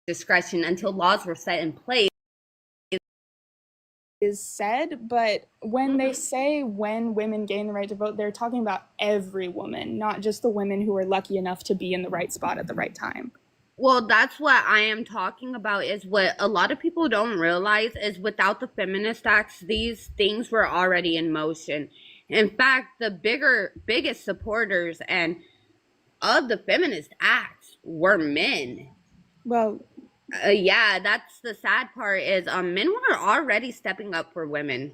discretion until laws were set in place. Is said, but when they say when women gain the right to vote, they're talking about every woman, not just the women who are lucky enough to be in the right spot at the right time. Well, that's what I am talking about, is what a lot of people don't realize is without the feminist acts, these things were already in motion. In fact, the biggest supporters and of the feminist acts were men. Well, Yeah, that's the sad part is men were already stepping up for women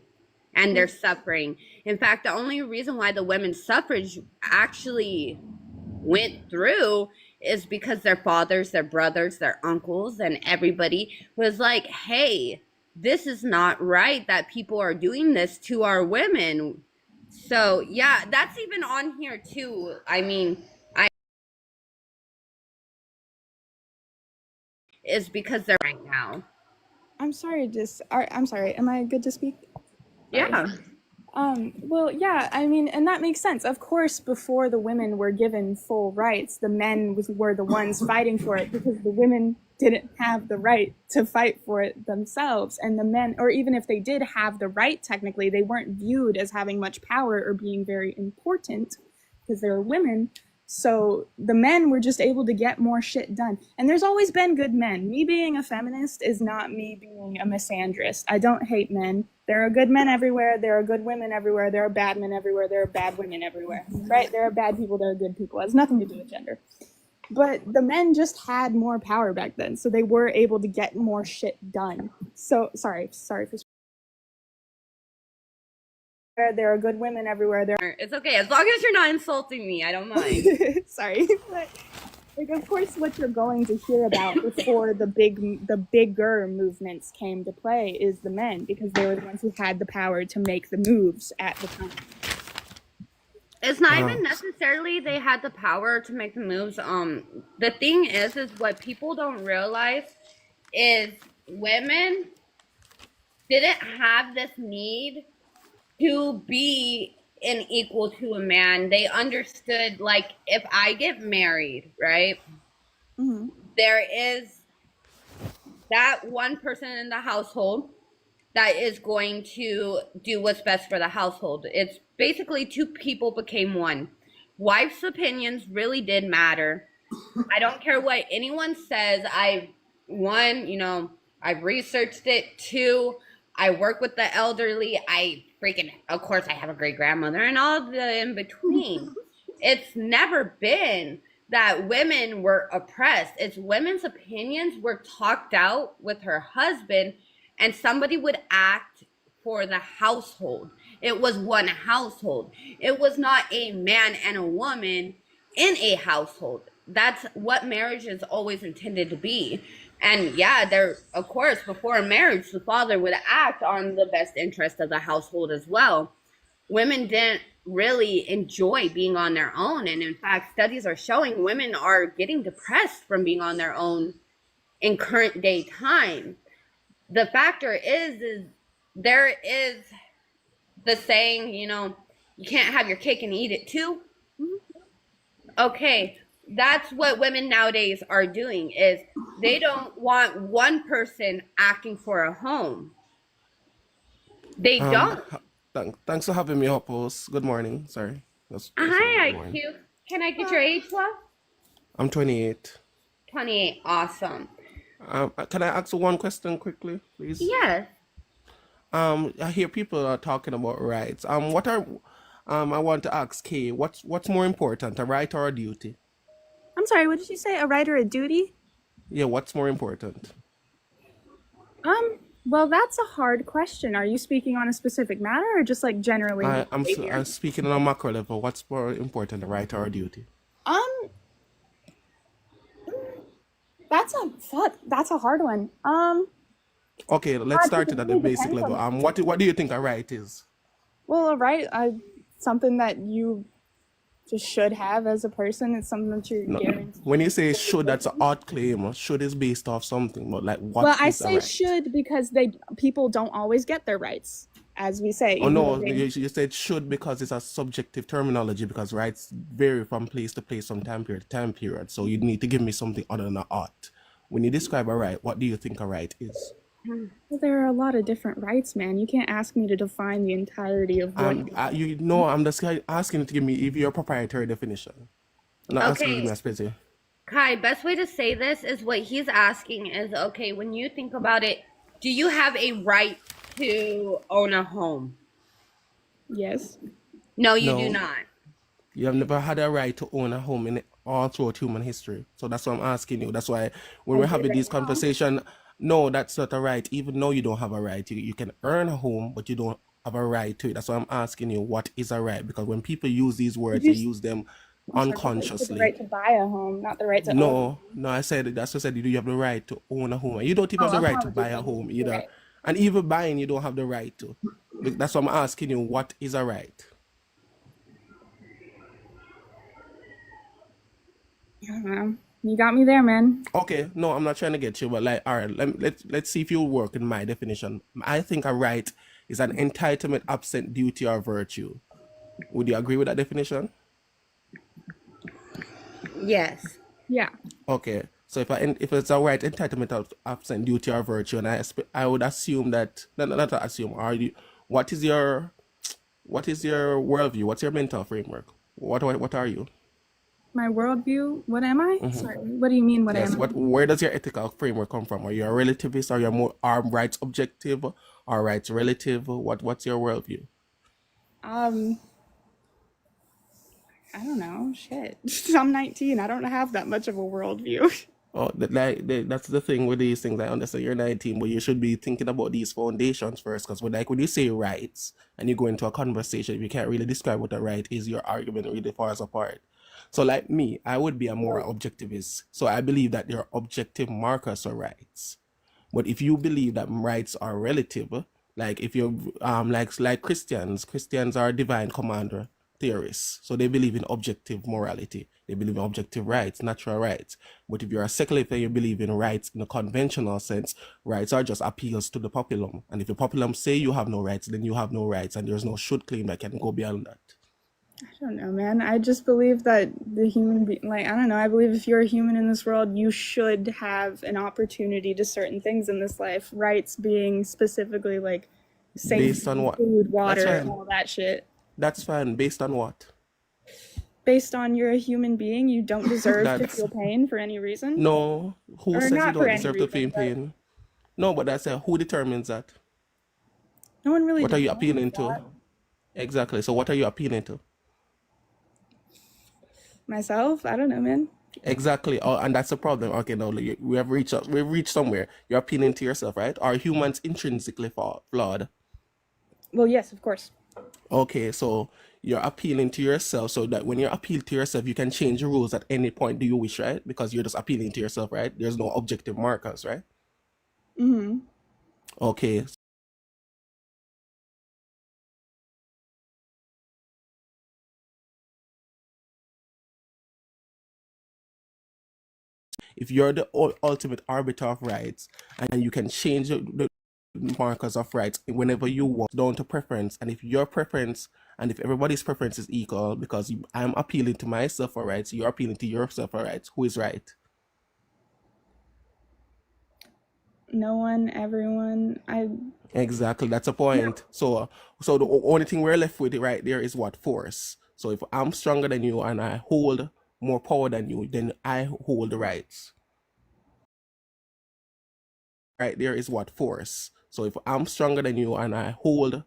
and their suffering. In fact, the only reason why the women's suffrage actually went through is because their fathers, their brothers, their uncles, and everybody was like, hey, this is not right that people are doing this to our women. So, yeah, that's even on here too. I mean, I is because they're right now. I'm sorry, I'm sorry. Am I good to speak? Sorry. Yeah. Well, yeah, I mean, and that makes sense. Of course, before the women were given full rights, the men were the ones fighting for it because the women didn't have the right to fight for it themselves. And the men, or even if they did have the right, technically, they weren't viewed as having much power or being very important because they were women. So the men were just able to get more shit done. And there's always been good men. Me being a feminist is not me being a misandrist. I don't hate men. There are good men everywhere. There are good women everywhere. There are bad men everywhere. There are bad women everywhere. Right? There are bad people. There are good people. It has nothing to do with gender. But the men just had more power back then. So they were able to get more shit done. So, sorry for there are good women everywhere. It's okay. As long as you're not insulting me, I don't mind. Sorry. But, like, of course, what you're going to hear about before the bigger movements came to play is the men, because they were the ones who had the power to make the moves at the time. It's not even necessarily they had the power to make the moves. The thing is what people don't realize is women didn't have this need to be an equal to a man. They understood, like, if I get married, right? Mm-hmm. There is that one person in the household that is going to do what's best for the household. It's basically two people became one. Wife's opinions really did matter. I don't care what anyone says. I've researched it. Two, I work with the elderly. Of course, I have a great grandmother and all the in between. It's never been that women were oppressed. It's women's opinions were talked out with her husband, and somebody would act for the household. It was one household. It was not a man and a woman in a household. That's what marriage is always intended to be. And yeah, of course, before marriage, the father would act on the best interest of the household as well. Women didn't really enjoy being on their own. And in fact, studies are showing women are getting depressed from being on their own in current day time. The factor is there is the saying, you can't have your cake and eat it too. Okay, that's what women nowadays are doing, is they don't want one person acting for a home. They don't. Thanks for having me up, host. Good morning. Sorry. Hi, Good morning. IQ. Can I get your age, love? I'm 28. 28. Awesome. Can I ask one question quickly, please? Yes. I hear people are talking about rights. I want to ask Kay, what's more important, a right or a duty? I'm sorry, what did you say? A right or a duty? Yeah, what's more important? Well, that's a hard question. Are you speaking on a specific matter or just like generally? I'm speaking on a macro level. What's more important, a right or a duty? That's a hard one. Okay, let's start it at the really basic depends level. on What do you think a right is? Well, a right, something that you just should have as a person. It's something that you're No, guaranteed. when you say should, that's an odd claim. Should is based off something, but like Well, what I is a say right? should because people don't always get their rights, as we say. Oh even though no, you said should because it's a subjective terminology because rights vary from place to place from time period to time period. So you need to give me something other than a ought. When you describe a right, what do you think a right is? Well, there are a lot of different rights, man. You can't ask me to define the entirety of what. You know, I'm just asking you to give me if your proprietary definition. I'm not asking you to give Okay, me a specific. Kai, best way to say this is what he's asking is okay, when you think about it, do you have a right to own a home? Yes. No, you do No, not. you have never had a right to own a home in all throughout human history. So that's what I'm asking you. That's why when I we're do having right these now. conversation, no, that's not a right. Even though you don't have a right, you can earn a home, but you don't have a right to it. That's why I'm asking you, what is a right? Because when people use these Did words, they you? use them I'm sorry. I thought you said the unconsciously. right to buy a home, not the right to own. No, no, I said that's what I said. You have the right to own a home. You don't even have Oh, the right to apologies. buy a Then. home You're either. right. And even buying, you don't have the right to. That's why I'm asking you, what is a right? I don't know. You got me there, man. Okay, no, I'm not trying to get you, but like, all right, let's see if you work in my definition. I think a right is an entitlement, absent duty, or virtue. Would you agree with that definition? Yes. Yeah. Okay, so if it's a right entitlement of absent duty or virtue, and I would assume that not to assume, are you? What is your worldview? What's your mental framework? What are you? My worldview. What am I? Sorry. What do you mean? What Yes. am I? Where does your ethical framework come from? Are you a relativist? Are you more are rights objective or rights relative? What's your worldview? Um, I don't know. Shit. I'm 19. I don't have that much of a worldview. Oh, that's the thing with these things. I understand you're 19, but you should be thinking about these foundations first. Because when you say rights and you go into a conversation, if you can't really describe what a right is, your argument really falls apart. So, like me, I would be a moral objectivist. So I believe that there are objective markers for rights. But if you believe that rights are relative, like if you're like Christians are divine commander theorists. So they believe in objective morality. They believe in objective rights, natural rights. But if you're a secular and you believe in rights in a conventional sense, rights are just appeals to the populace. And if the populace say you have no rights, then you have no rights, and there's no should claim that can go beyond that. I don't know, man. I just believe that the human being, like, I don't know. I believe if you're a human in this world, you should have an opportunity to certain things in this life. Rights being specifically like Based on safety, what? food, That's water, fine. all that shit. That's fine. Based on what? Based on you're a human being, you don't deserve to That's feel pain for any reason. no. Who Or says you not for don't any deserve to reason, feel but pain? No, but that's who determines that? no one really What are you determines appealing that. to? Exactly. So what are you appealing to? Myself, I don't know, man. Exactly. Oh, and that's the problem. Okay, no, we've reached somewhere. You're appealing to yourself, right? Are humans intrinsically flawed? Well, yes, of course. Okay, so you're appealing to yourself so that when you appeal to yourself, you can change the rules at any point do you wish, right? Because you're just appealing to yourself, right? There's no objective markers, right? Mm-hmm. Okay. If you're the ultimate arbiter of rights and you can change the markers of rights whenever you want down to preference, and if your preference and if everybody's preference is equal, because I'm appealing to myself for rights, you're appealing to yourself for rights, who is right? No one, everyone. Exactly, that's a point. So the only thing we're left with right there is what? Force. So if I'm stronger than you and I hold more power than you, then I hold the rights. Right there is what? Force. So if I'm stronger than you and I hold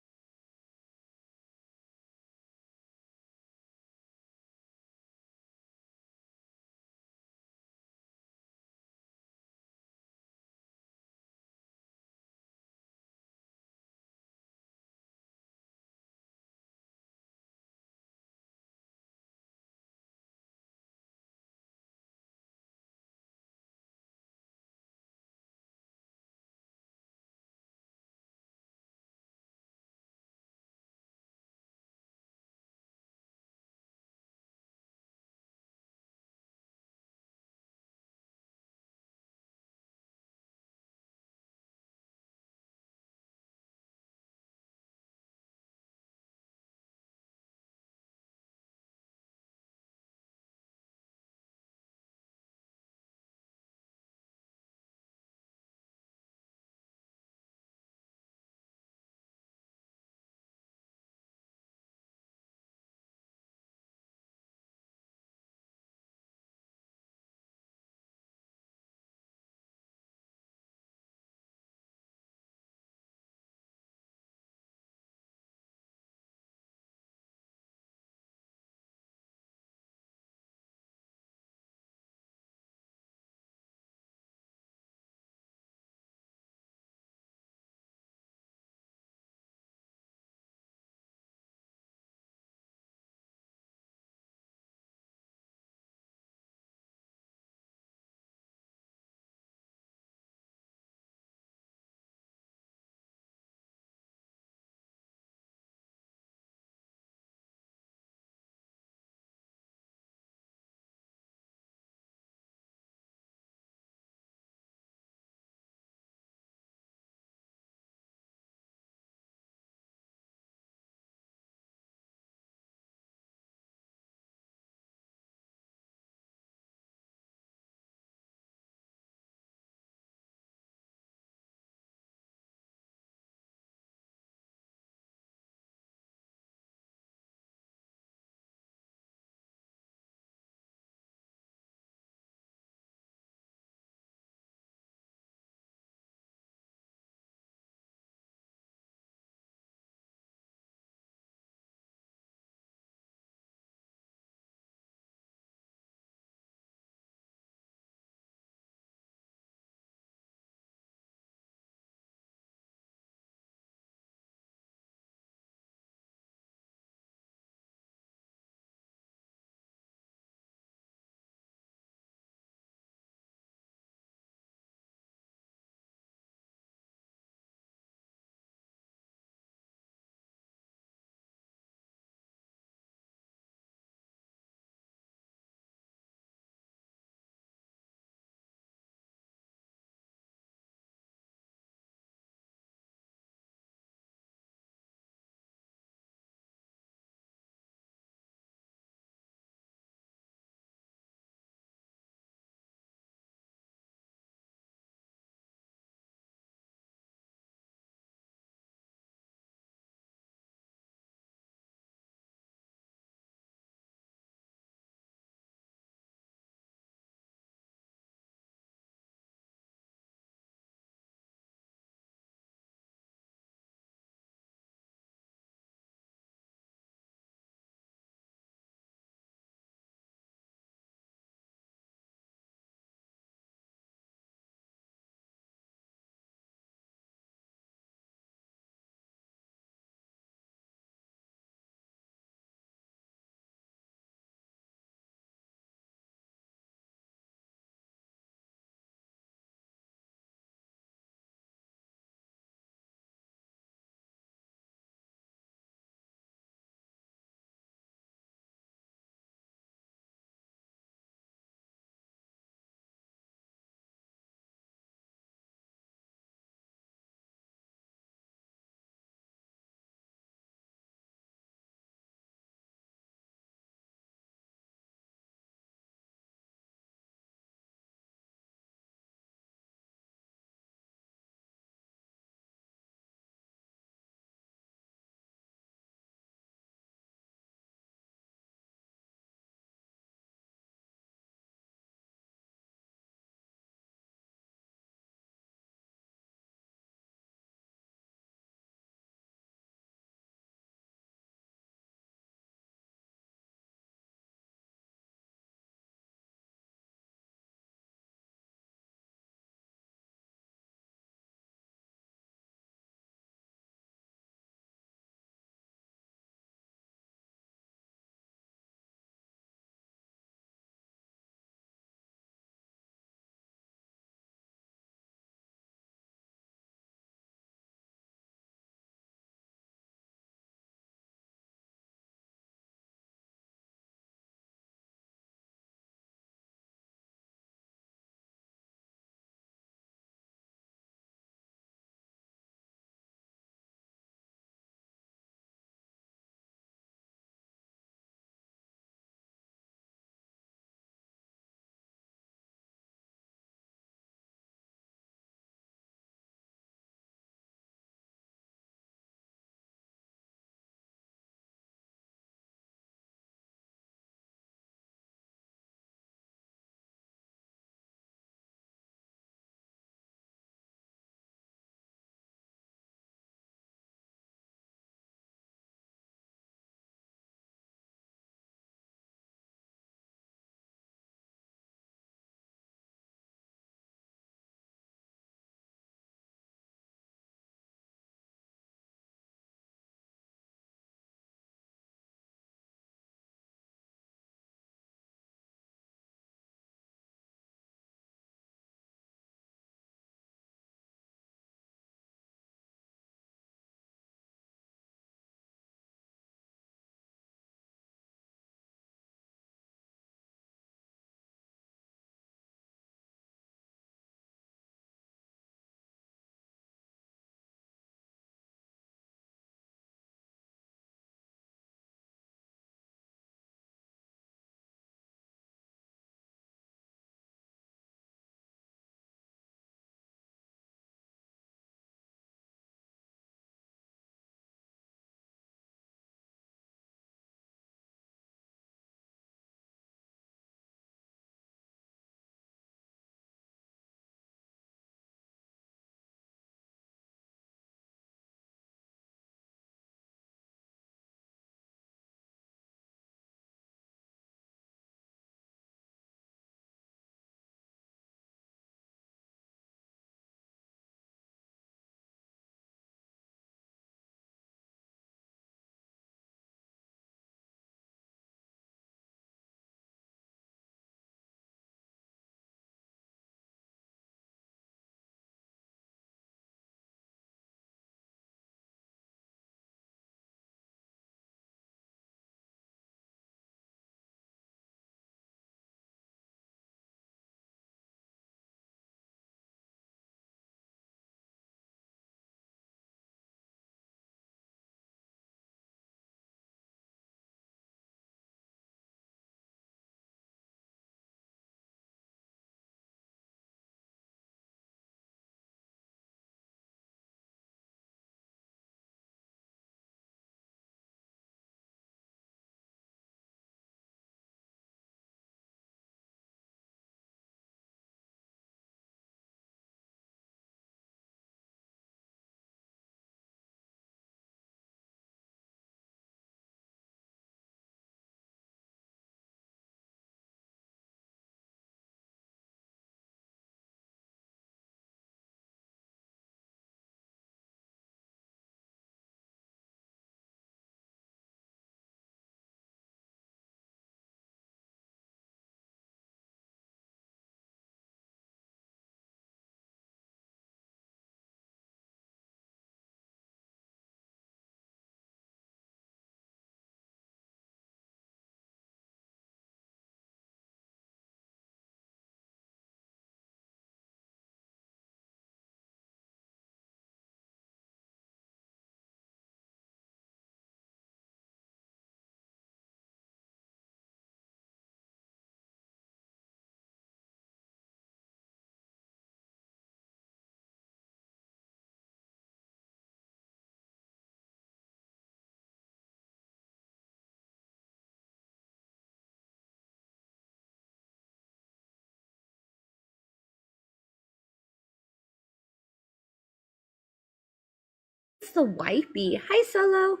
It's the wifey. Hi, Solo.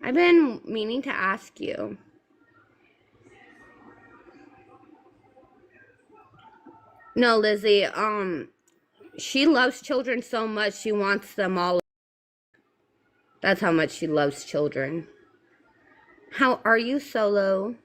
I've been meaning to ask you. No, Lizzie, she loves children so much she wants them all. That's how much she loves children. How are you, Solo?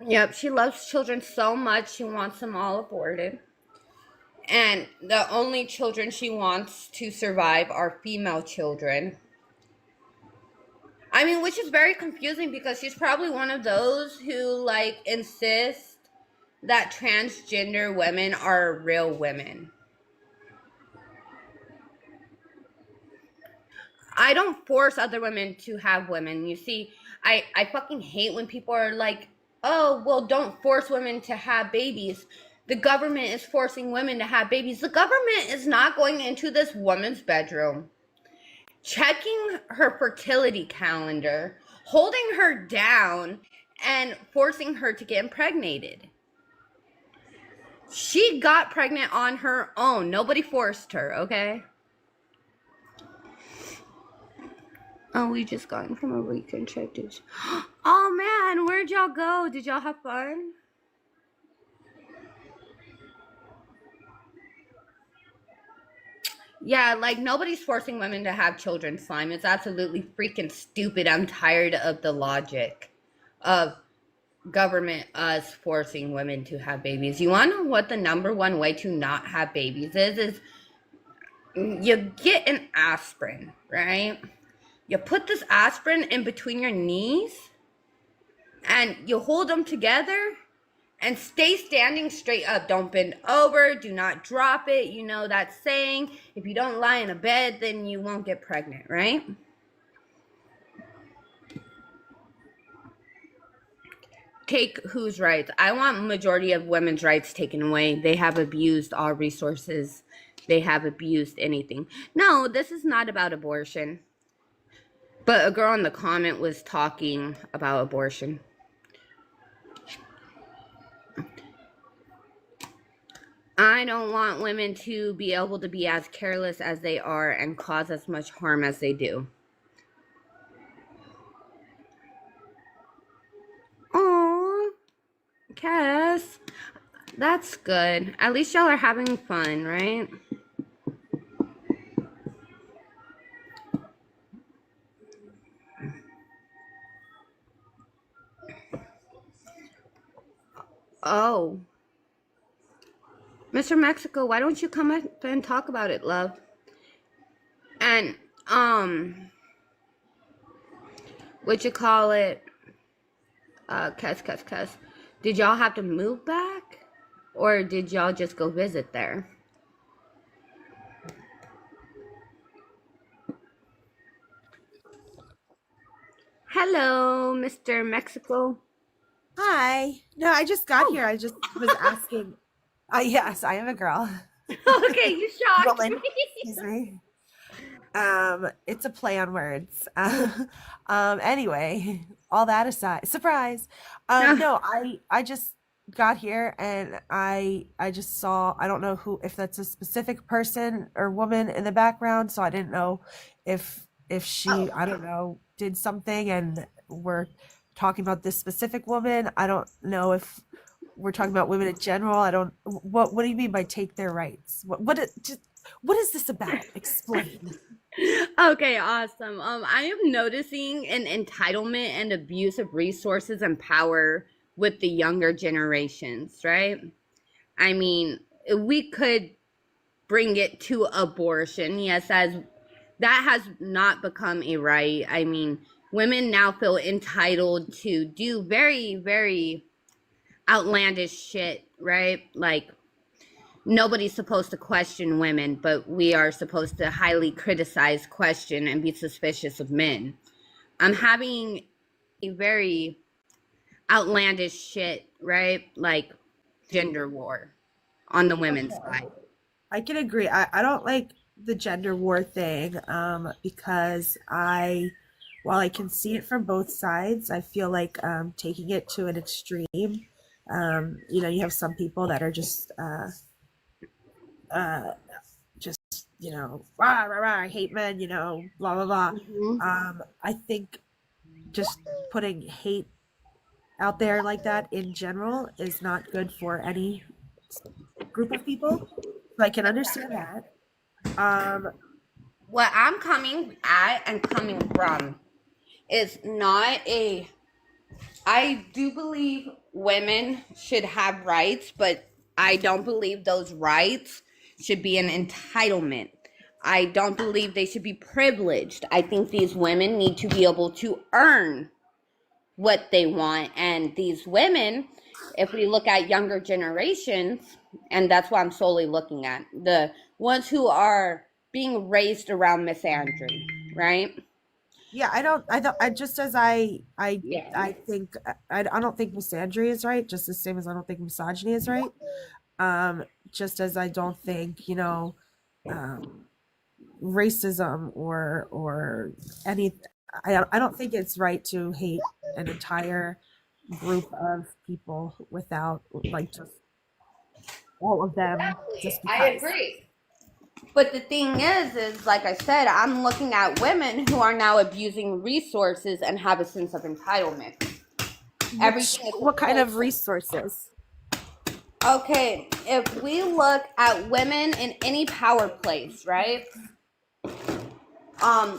Yep, she loves children so much she wants them all aborted. And the only children she wants to survive are female children. I mean, which is very confusing because she's probably one of those who, like, insist that transgender women are real women. I don't force other women to have women. You see, I fucking hate when people are like, oh, well, don't force women to have babies. The government is forcing women to have babies. The government is not going into this woman's bedroom, checking her fertility calendar, holding her down, and forcing her to get impregnated. She got pregnant on her own. Nobody forced her, okay? Oh, we just got from a weekend trip. Oh man, where'd y'all go? Did y'all have fun? Yeah, like nobody's forcing women to have children, Slime. It's absolutely freaking stupid. I'm tired of the logic of government us forcing women to have babies. You want to know what the number one way to not have babies is you get an aspirin, right? You put this aspirin in between your knees and you hold them together and stay standing straight up. Don't bend over. Do not drop it. You know that saying, if you don't lie in a bed, then you won't get pregnant, right? Take whose rights? I want majority of women's rights taken away. They have abused all resources. They have abused anything. No, this is not about abortion. But a girl in the comment was talking about abortion. I don't want women to be able to be as careless as they are and cause as much harm as they do. Oh, Cass, that's good. At least y'all are having fun, right? Oh. Mr. Mexico, why don't you come up and talk about it, love? And, what you call it? Cuss. Did y'all have to move back? Or did y'all just go visit there? Hello, Mr. Mexico. Hi. No, I just got here. I just was asking. Yes, I am a girl. Okay, you shocked Woman. me. Excuse me. It's a play on words. Anyway, all that aside, surprise. No, I just got here and I just saw, I don't know if that's a specific person or woman in the background, so I didn't know if she, I don't know, did something and we're talking about this specific woman. I don't know if we're talking about women in general. I don't, what do you mean by take their rights? What is this about? Explain. Okay, awesome. I am noticing an entitlement and abuse of resources and power with the younger generations, right? I mean, we could bring it to abortion, yes, as that has not become a right. I mean, women now feel entitled to do very, very outlandish shit, right? Like, nobody's supposed to question women, but we are supposed to highly criticize, question, and be suspicious of men. I'm having a very outlandish shit, right? Like gender war on the women's side. I can agree. I don't like the gender war thing, because while I can see it from both sides, I feel like taking it to an extreme. You have some people that are uh, just rah rah rah, I hate men, blah blah blah. Mhm. I think just putting hate out there like that in general is not good for any group of people. So I can understand that. Um, What I'm coming at and coming from is not a. I do believe women should have rights, but I don't believe those rights should be an entitlement. I don't believe they should be privileged. I think these women need to be able to earn what they want. And these women, if we look at younger generations, and that's what I'm solely looking at, the ones who are being raised around misandry, right? yeah, I just as Yeah. I think I don't think misandry is right, just the same as I don't think misogyny is right. Just as I don't think, um, racism or any I don't think it's right to hate an entire group of people without like just all of them Exactly. just I because. agree. But the thing is like I said, I'm looking at women who are now abusing resources and have a sense of entitlement. Everything is What kind of supposed. resources? Okay, if we look at women in any power place, right?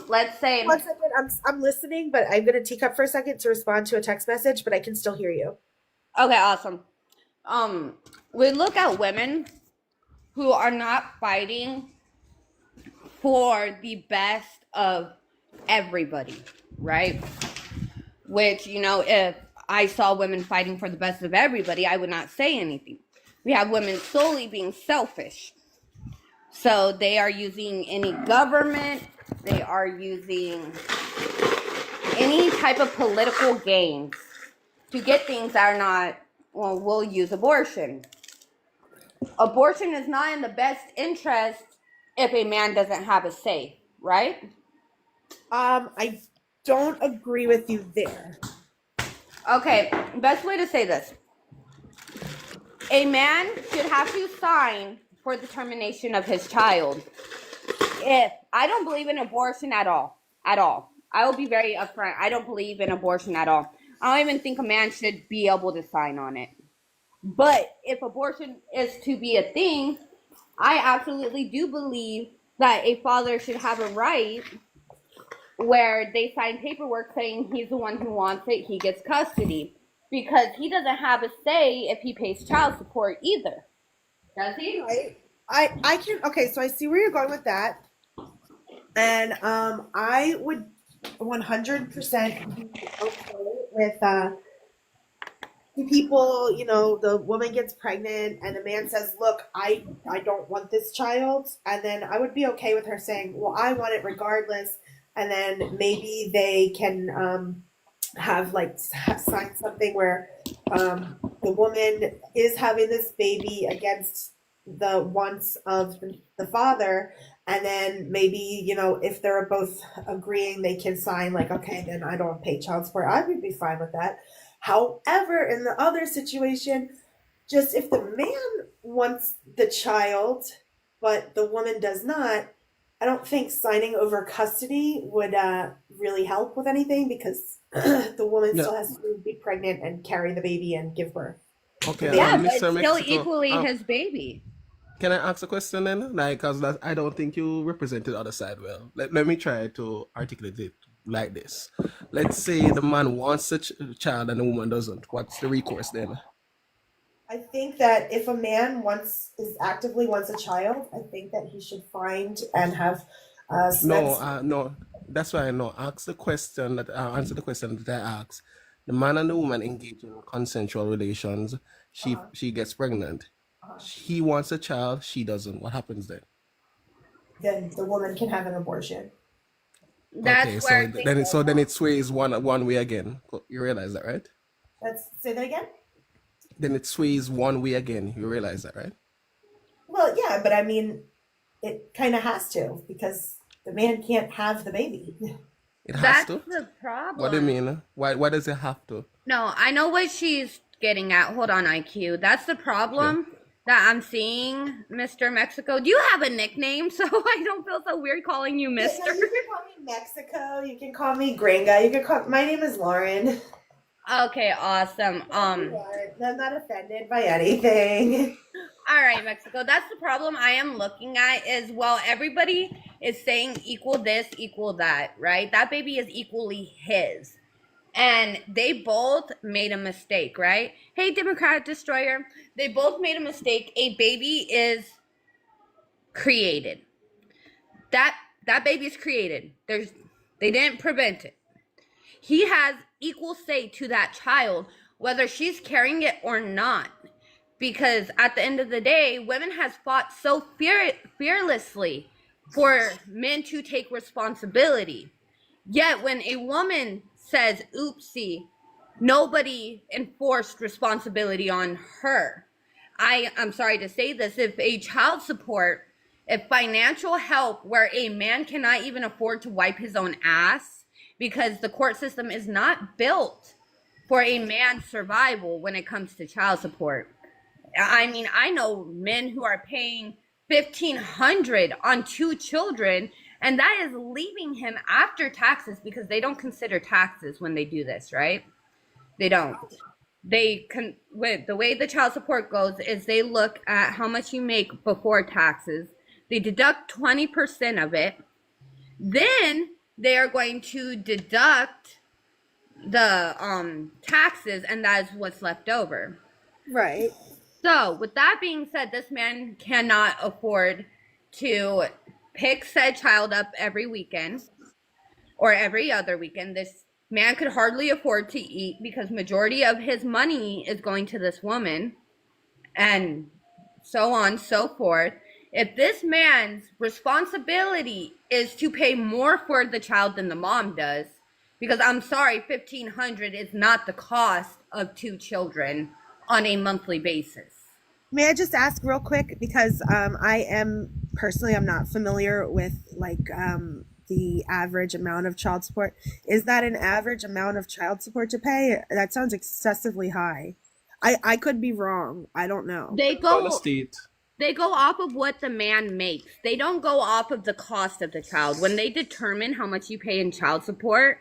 Let's say. One second, I'm listening, but I'm gonna take up for a second to respond to a text message, but I can still hear you. Okay, awesome. We look at women who are not fighting for the best of everybody, right? Which, if I saw women fighting for the best of everybody, I would not say anything. We have women solely being selfish. So they are using any government, they are using any type of political gains to get things that are not, well, we'll use abortion. Abortion is not in the best interest if a man doesn't have a say, right? I don't agree with you there. Okay, best way to say this. A man should have to sign for the termination of his child. If I don't believe in abortion at all, I will be very upfront. I don't believe in abortion at all. I don't even think a man should be able to sign on it. But if abortion is to be a thing, I absolutely do believe that a father should have a right where they sign paperwork saying he's the one who wants it, he gets custody. Because he doesn't have a say if he pays child support either. Does he? Right. I can okay, so I see where you're going with that. And I would 100% be okay with the people, the woman gets pregnant and the man says, "Look, I don't want this child." And then I would be okay with her saying, "Well, I want it regardless." And then maybe they can have like sign something where the woman is having this baby against the wants of the father, and then maybe if they're both agreeing, they can sign like, okay, then I don't pay child support. I would be fine with that. However, in the other situation, just if the man wants the child but the woman does not, I don't think signing over custody would really help with anything, because the woman Yeah. still has to be pregnant and carry the baby and give birth. The Okay, Yeah, baby. but Mr. it's still Mexico. equally his baby. Can I ask a question then? Like, cause I don't think you represented the other side well. Let me try to articulate it like this. Let's say the man wants a child and the woman doesn't. What's the recourse then? I think that if a man actively wants a child, I think that he should find and have No, spent. no. That's why I know. Ask the question that answer the question that I asked. The man and the woman engage in consensual relations. Uh, She gets pregnant. uh, He wants a child. She doesn't. What happens then? then the woman can have an abortion. Okay, That's so where things then it sways one way again. You realize that, right? Let's say that again. Then it sways one way again. You realize that, right? Well, yeah, but I mean, it kind of has to, because the man can't have the baby. It has That's to. the What do you problem. mean? Why does it have to? No, I know what she's getting at. Hold on, IQ. That's the Okay. problem that I'm seeing, Mr. Mexico. Do you have a nickname so I don't feel so weird calling you Yeah, Mr.? you can call me Mexico. You can call me Gringa. You can call. My name is Lauren. Okay, awesome. I'm not offended by anything. All right, Mexico. That's the problem I am looking at is, well, everybody is saying equal this, equal that, right? That baby is equally his. And they both made a mistake, right? Hey, Democrat Destroyer. They both made a mistake. A baby is created. That baby is created. They didn't prevent it. He has equal say to that child, whether she's carrying it or not. Because at the end of the day, women has fought so fearlessly for men to take responsibility. Yet when a woman says, oopsie, nobody enforced responsibility on her. I'm sorry to say this, if a child support, if financial help where a man cannot even afford to wipe his own ass because the court system is not built for a man's survival when it comes to child support. I mean, I know men who are paying $1,500 on 2 children, and that is leaving him after taxes because they don't consider taxes when they do this, right? They don't. With the way the child support goes is they look at how much you make before taxes. They deduct 20% of it. Then they are going to deduct the taxes, and that is what's left over. Right. So, with that being said, this man cannot afford to pick said child up every weekend or every other weekend. This man could hardly afford to eat because majority of his money is going to this woman, and so on, so forth. If this man's responsibility is to pay more for the child than the mom does, because I'm sorry, $1,500 is not the cost of 2 children on a monthly basis. May I just ask real quick, because I am personally, I'm not familiar with the average amount of child support. Is that an average amount of child support to pay? That sounds excessively high. I could be wrong. I don't know. They On the go state. off of what the man makes. They don't go off of the cost of the child. When they determine how much you pay in child support,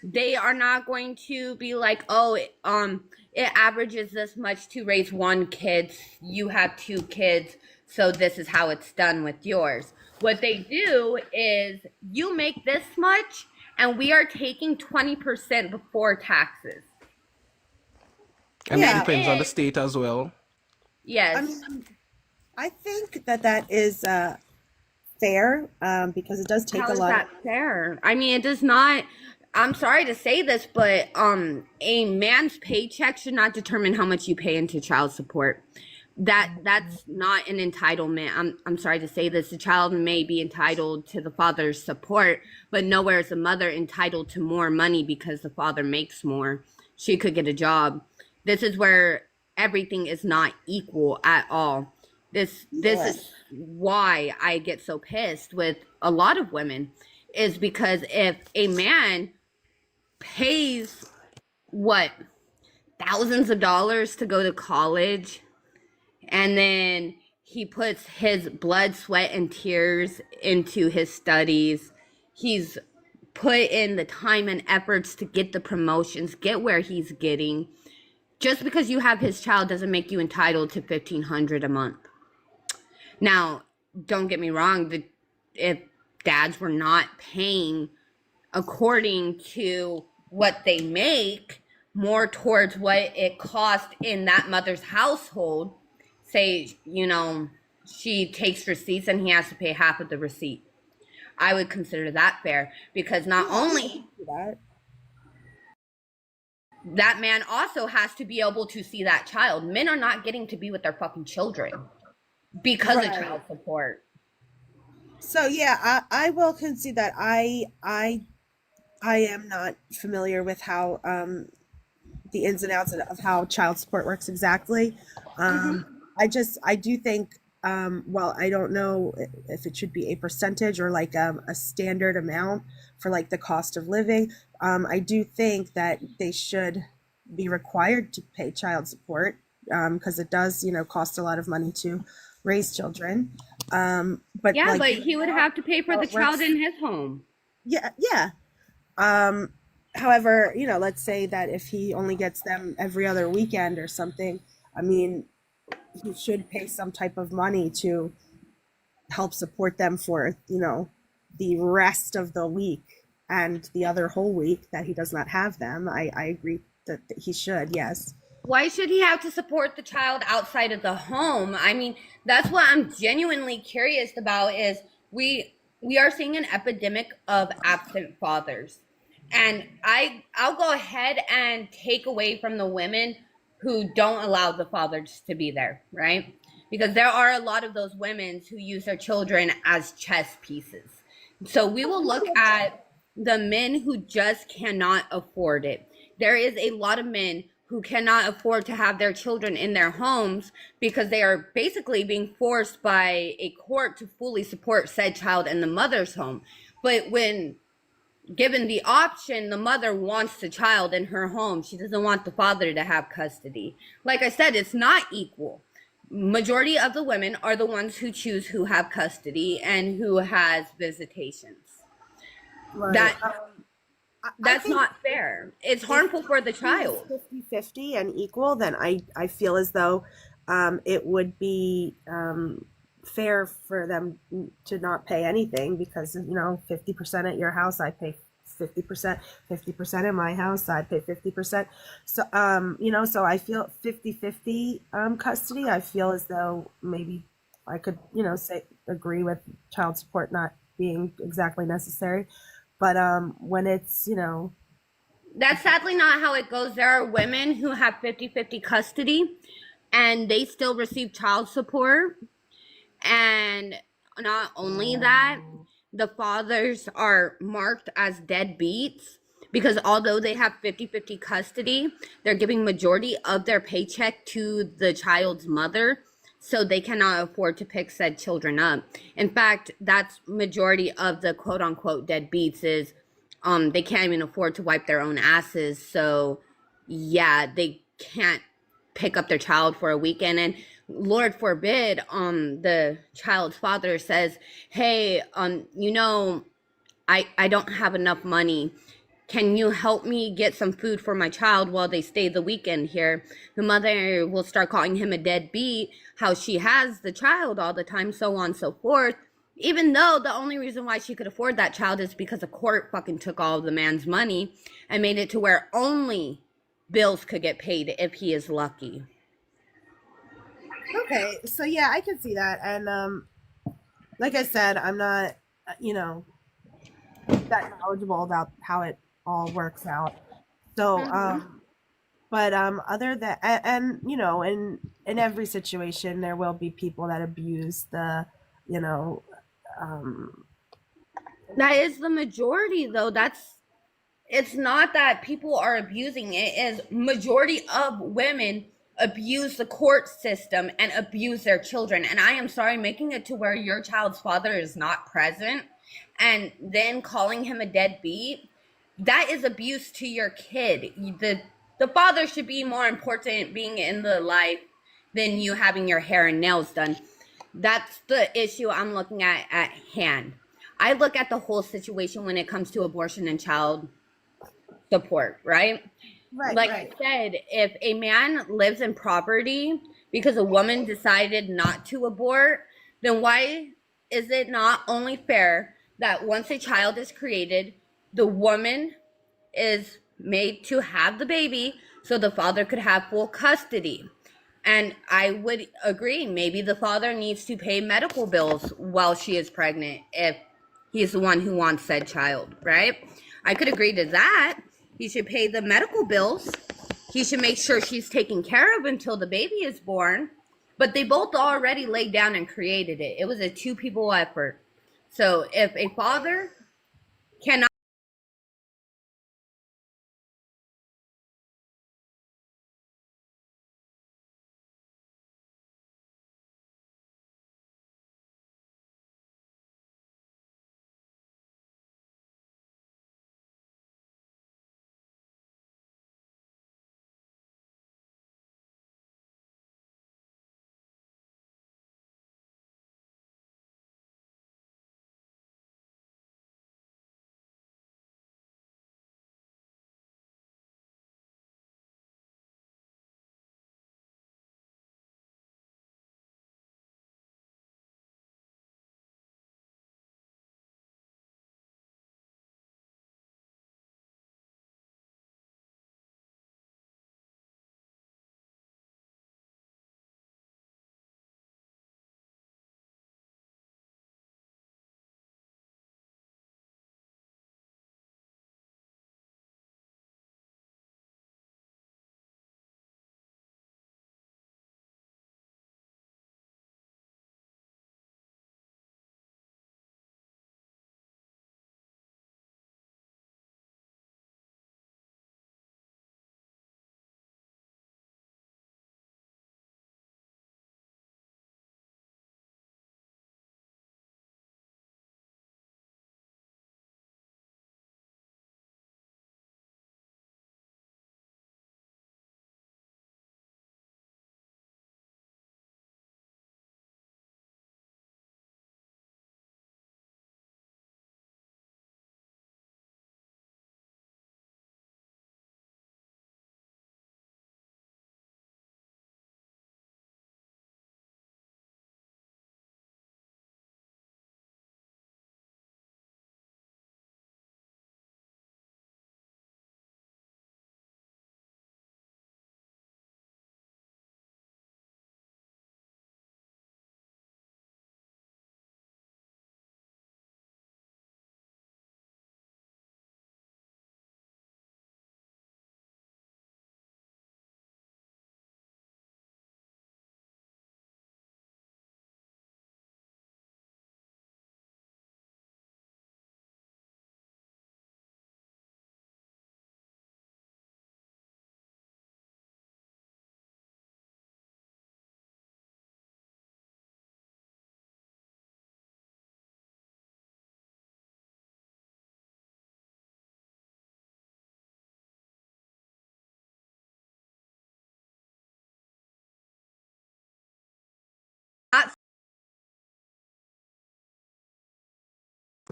they are not going to be like, oh, it averages this much to raise 1 kid. You have 2 kids, so this is how it's done with yours. What they do is you make this much, and we are taking 20% before taxes. And Yeah. it depends on the state as well. Yes. I mean, I think that is fair, because it does take How a is lot. that fair? I mean, it does not. I'm sorry to say this, but a man's paycheck should not determine how much you pay into child support. That's not an entitlement. I'm sorry to say this. The child may be entitled to the father's support, but nowhere is the mother entitled to more money because the father makes more. She could get a job. This is where everything is not equal at all. This is why I get so pissed with a lot of women, is because if a man pays what, thousands of dollars to go to college, and then he puts his blood, sweat, and tears into his studies, he's put in the time and efforts to get the promotions, get where he's getting. Just because you have his child doesn't make you entitled to $1,500 a month. Now, don't get me wrong, if dads were not paying according to what they make, more towards what it cost in that mother's household, say, she takes receipts and he has to pay half of the receipt, I would consider that fair, because not only that man also has to be able to see that child. Men are not getting to be with their fucking children because of child support. So yeah, I will concede that I am not familiar with how the ins and outs of how child support works exactly. I do think Well, I don't know if it should be a percentage or like a standard amount for like the cost of living. I do think that they should be required to pay child support because it does, cost a lot of money to raise children. But Yeah, like, but he would have to pay for how the it child works, in his home. yeah, yeah. Um, However, let's say that if he only gets them every other weekend or something, I mean, he should pay some type of money to help support them for, the rest of the week and the other whole week that he does not have them. I agree that he should, yes. Why should he have to support the child outside of the home? I mean, that's what I'm genuinely curious about is we are seeing an epidemic of absent fathers. And I'll go ahead and take away from the women who don't allow the fathers to be there, right? Because there are a lot of those women who use their children as chess pieces. So we will look at the men who just cannot afford it. There is a lot of men who cannot afford to have their children in their homes because they are basically being forced by a court to fully support said child in the mother's home. But when given the option, the mother wants the child in her home. She doesn't want the father to have custody. Like I said, it's not equal. Majority of the women are the ones who choose who have custody and who has visitations. Right. That I that's think not fair. It's if harmful for the it was child. 50-50 and equal, then I feel as though it would be fair for them to not pay anything because 50% at your house I pay 50%, 50% in my house I pay 50%. So so I feel 50-50 custody. I feel as though maybe I could say agree with child support not being exactly necessary, but when it's That's sadly not how it goes. There are women who have 50-50 custody and they still receive child support. And not only that, the fathers are marked as deadbeats because although they have 50-50 custody, they're giving majority of their paycheck to the child's mother, so they cannot afford to pick said children up. In fact, that's majority of the quote unquote deadbeats is they can't even afford to wipe their own asses. So yeah, they can't pick up their child for a weekend. And Lord forbid the child's father says, hey, I don't have enough money, can you help me get some food for my child while they stay the weekend here? The mother will start calling him a deadbeat, how she has the child all the time, so on and so forth, even though the only reason why she could afford that child is because a court fucking took all of the man's money and made it to where only bills could get paid if he is lucky. okay. So yeah, I can see that, and like I said, I'm not that knowledgeable about how it all works out. So but other than and in every situation there will be people that abuse the you know um That is the majority, though. It's not that people are abusing it, is majority of women abuse the court system and abuse their children. And I am sorry, making it to where your child's father is not present and then calling him a deadbeat, that is abuse to your kid. The father should be more important being in the life than you having your hair and nails done. That's the issue I'm looking at hand. I look at the whole situation when it comes to abortion and child support, right? right, Like I right. said, if a man lives in property because a woman decided not to abort, then why is it not only fair that once a child is created, the woman is made to have the baby so the father could have full custody? And I would agree, maybe the father needs to pay medical bills while she is pregnant if he's the one who wants said child, right? I could agree to that. He should pay the medical bills. He should make sure she's taken care of until the baby is born. But they both already laid down and created it. It was a two people effort. So if a father cannot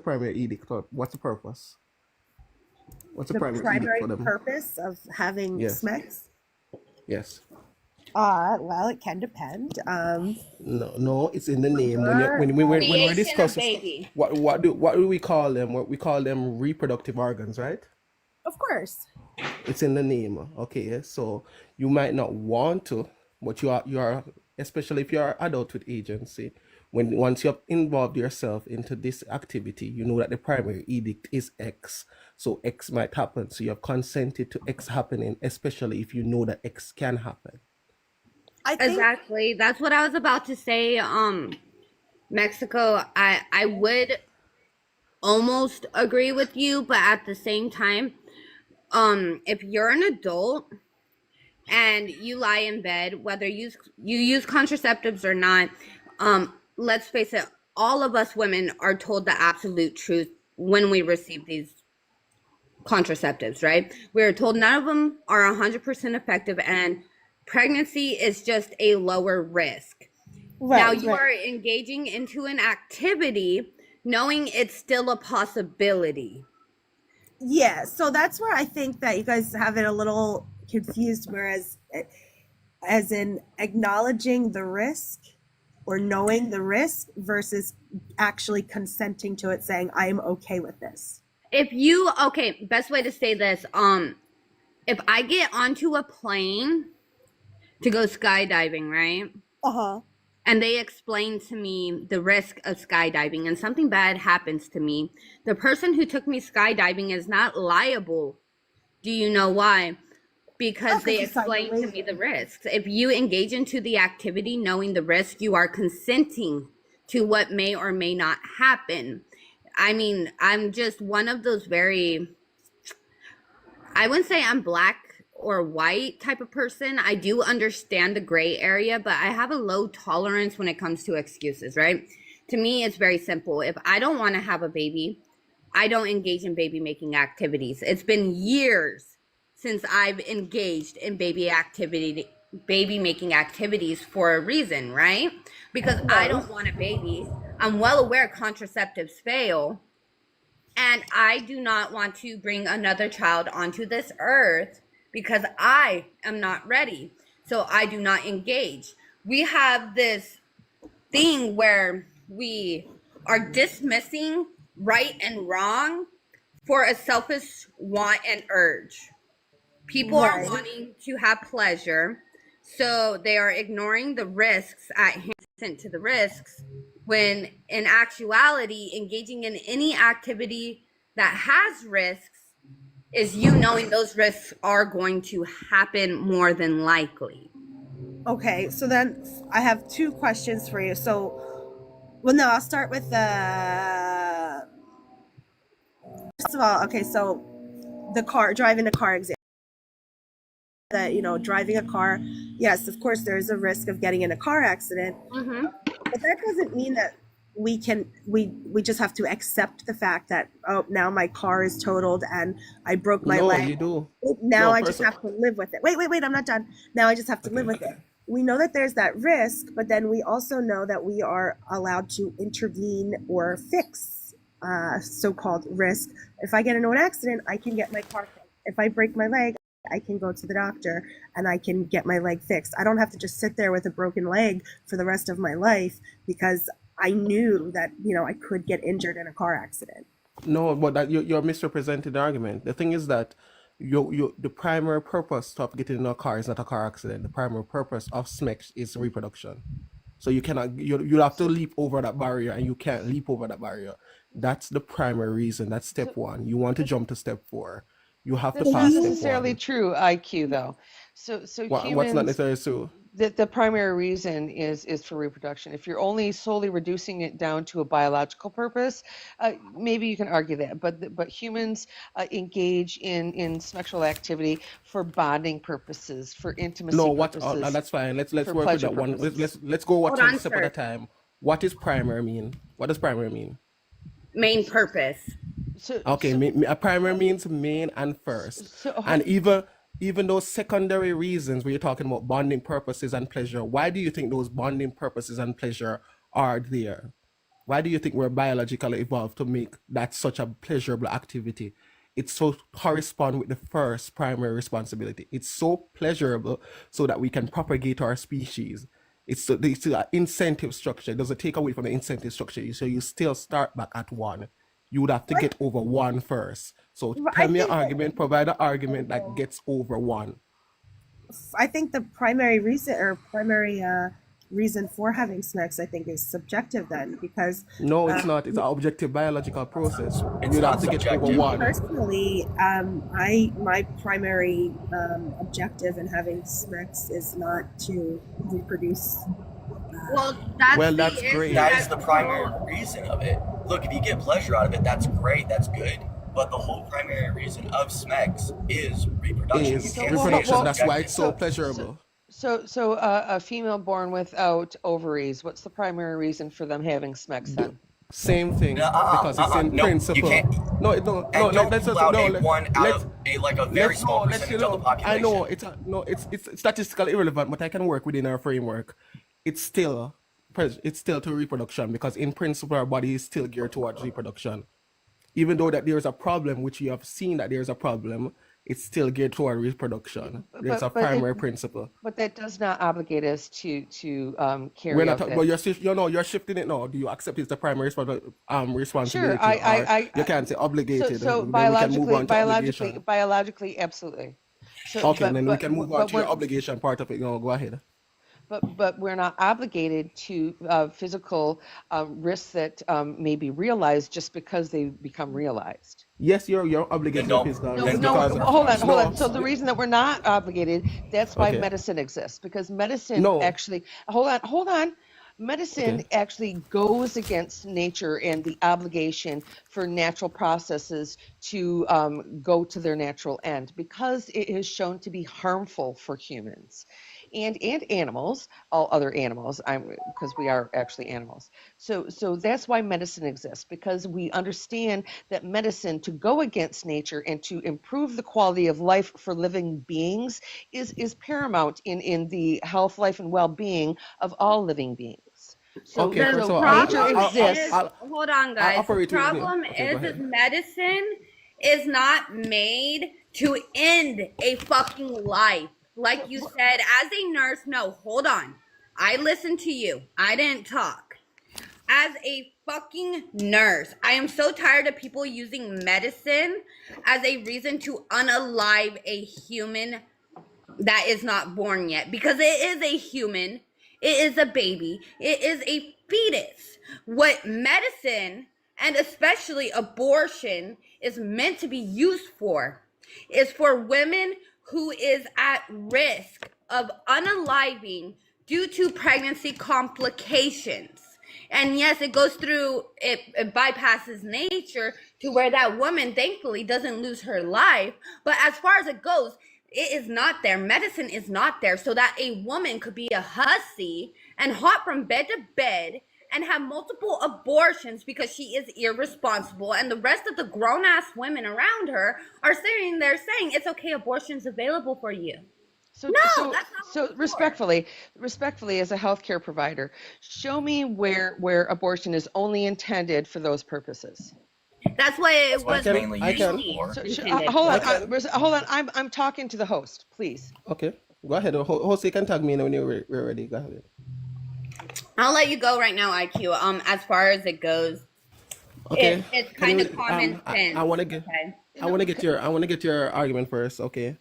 primary edict? Or what's the purpose? What's the The primary edict primary for them? purpose of having Yes. SMEX? Yes. Well, it can depend. No, it's in the name. When we're Creation of discussing baby. what do we call them? What we call them reproductive organs, right? Of course. It's in the name. Okay, so you might not want to, but you are especially if you are adult with agency. Once you have involved yourself into this activity, you know that the primary edict is X. So X might happen. So you have consented to X happening, especially if you know that X can happen. I think Exactly. That's what I was about to say. Mexico, I would almost agree with you, but at the same time, if you're an adult and you lie in bed, whether you use contraceptives or not, let's face it, all of us women are told the absolute truth when we receive these contraceptives, right? We're told none of them are 100% effective, and pregnancy is just a lower risk. Now right, you right. are engaging into an activity knowing it's still a possibility. Yeah, so that's where I think that you guys have it a little confused, whereas as in acknowledging the risk or knowing the risk versus actually consenting to it, saying, I am okay with this. Okay, best way to say this, if I get onto a plane to go skydiving, right? Uh-huh. And they explain to me the risk of skydiving and something bad happens to me, the person who took me skydiving is not liable. Do you know why? Because they you signed a explain to me waiver. the risks. If you engage into the activity knowing the risk, you are consenting to what may or may not happen. I mean, I'm just one of those I wouldn't say I'm black or white type of person. I do understand the gray area, but I have a low tolerance when it comes to excuses, right? To me, it's very simple. If I don't want to have a baby, I don't engage in baby making activities. It's been years since I've engaged in baby making activities for a reason, right? Because I don't want a baby. I'm well aware contraceptives fail, and I do not want to bring another child onto this earth because I am not ready. So I do not engage. We have this thing where we are dismissing right and wrong for a selfish want and urge. People are Right. wanting to have pleasure, so they are ignoring the risks at hand to the risks, when in actuality, engaging in any activity that has risks is you knowing those risks are going to happen more than likely. Okay, so then I have two questions for you. Well, no, I'll start with first of all, okay, so driving a car example. That, driving a car, yes, of course, there is a risk of getting in a car accident, Mm-hmm. but that doesn't mean that we just have to accept the fact that, oh, now my car is totaled and I broke my No, leg. you do. Now No, I just first have to live with it. Wait, I'm not done. Now I just have to live with it. We know that there's that risk, but then we also know that we are allowed to intervene or fix so-called risk. If I get into an accident, I can get my car fixed. If I break my leg, I can go to the doctor and I can get my leg fixed. I don't have to just sit there with a broken leg for the rest of my life because I knew that, I could get injured in a car accident. No, but you're misrepresenting the argument. The thing is that the primary purpose of getting in a car is not a car accident. The primary purpose of SMEX is reproduction. So you have to leap over that barrier, and you can't leap over that barrier. That's the primary reason. That's step one. You want to jump to step 4. You have to That's not pass step necessarily 1. true, IQ, though. So What's not humans, necessarily true? the primary reason is for reproduction. If you're only solely reducing it down to a biological purpose, maybe you can argue that. But humans engage in sexual activity for bonding purposes, for intimacy No, purposes, that's fine. Let's for work with pleasure that one. purposes. Let's go Hold one on, step at a sir. time. What is primary mean? What does primary mean? Main purpose. Okay, a primary means main and first. So And even those secondary reasons where you're talking about bonding purposes and pleasure, why do you think those bonding purposes and pleasure are there? Why do you think we're biologically evolved to make that such a pleasurable activity? It's so correspond with the first primary responsibility. It's so pleasurable so that we can propagate our species. It's an incentive structure. It doesn't take away from the incentive structure. So you still start back at one. You would have to get over one first. So I tell me an think that argument, provide an argument that gets over one. I think the primary reason for having sex, I think, is subjective then, because No, it's um, not. It's an objective biological process. It's You'd have not to get over subjective. one. personally, my primary objective in having sex is not to reproduce. Well, that's Well, the that's issue great. That is as the a primary whole. reason of it. Look, if you get pleasure out of it, that's great, that's good. But the whole primary reason of SMEX is reproduction. You Is can't well, say it's reproduction. That's why it's so subjective. pleasurable. So a female born without ovaries, what's the primary reason for them having SMEX The then? same thing No, because it's in no, you principle. can't. No, And don't let's rule just out no. a one out Let's of a like a very let's small no. Let's percentage of the I know population. it's statistically irrelevant, but I can work within our framework. It's still it's still to reproduction because in principle our body is still geared towards reproduction. Even though that there's a problem, which you have seen that there's a problem, it's still geared toward reproduction. There's a But primary principle. that does not obligate us to We're carry not out talking, that. but you're shifting it now. Do you accept it's the primary Sure, responsibility, or you can't say so obligated? so And then we can move on to obligation. biologically, absolutely. So, Okay, and then we can move on but to your we're obligation part of it. Go ahead. but we're not obligated to physical risks that may be realized just because they become realized. Yes, you're obligated to don't- physical No, risk Then no, because hold on, hold no, on. So the reason that we're not obligated, that's why okay, medicine exists, because medicine no, actually, hold on. Medicine okay, actually goes against nature and the obligation for natural processes to go to their natural end because it is shown to be harmful for humans and animals, all other animals, because we are actually animals. So that's why medicine exists, because we understand that medicine, to go against nature and to improve the quality of life for living beings, is paramount in the health, life, and well-being of all living beings. So okay. The First, so so nature problem exists. is, hold on, I'll guys. The operate with you. problem Okay, go is ahead. medicine is not made to end a fucking life. Like you said, as a nurse, no, hold on. I listened to you. I didn't talk. As a fucking nurse, I am so tired of people using medicine as a reason to unalive a human that is not born yet, because it is a human, it is a baby, it is a fetus. What medicine, and especially abortion, is meant to be used for is for women who is at risk of unaliving due to pregnancy complications. And yes, it goes through, it bypasses nature to where that woman thankfully doesn't lose her life. But as far as it goes, it is not there. Medicine is not there so that a woman could be a hussy and hop from bed to bed and have multiple abortions because she is irresponsible, and the rest of the grown-ass women around her are sitting there saying it's okay, abortion's available for you. So, No, so, that's not so what it's for. respectfully, as a healthcare provider, show me where abortion is only intended for those purposes. That's why it That's what was it's mainly I used can. for. So, intended hold on, for. hold on. I'm talking to the host, please. Okay, go ahead. Jose, you can tag me in when we're ready. Go ahead. I'll let you go right now, IQ. As far as it goes, Okay. it's Can kind you? of common sense. I want to get. Okay. I want to get your argument first, okay?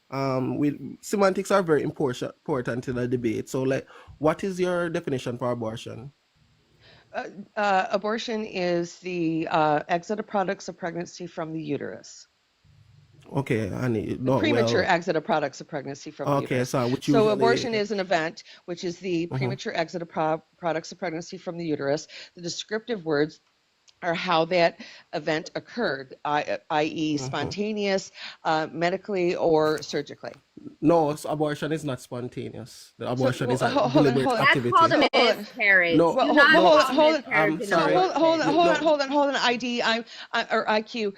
Semantics are very important in the debate. So, like, what is your definition for abortion? Abortion is the exit of products of pregnancy from the uterus. Okay, and The no, premature well, exit of products of pregnancy from the okay, uterus. so which So usually, abortion is an event, which is the Mhm. premature exit of products of pregnancy from the uterus. The descriptive words are how that event occurred, i.e. Mhm. spontaneous, medically or surgically. No, so abortion is not spontaneous. The So abortion is a hold on, deliberate hold on. That's called activity. a Hold on. miscarriage. No, Do Well, not no, call hold on. miscarriage I'm an sorry. abortion. Hold on. ID, or IQ.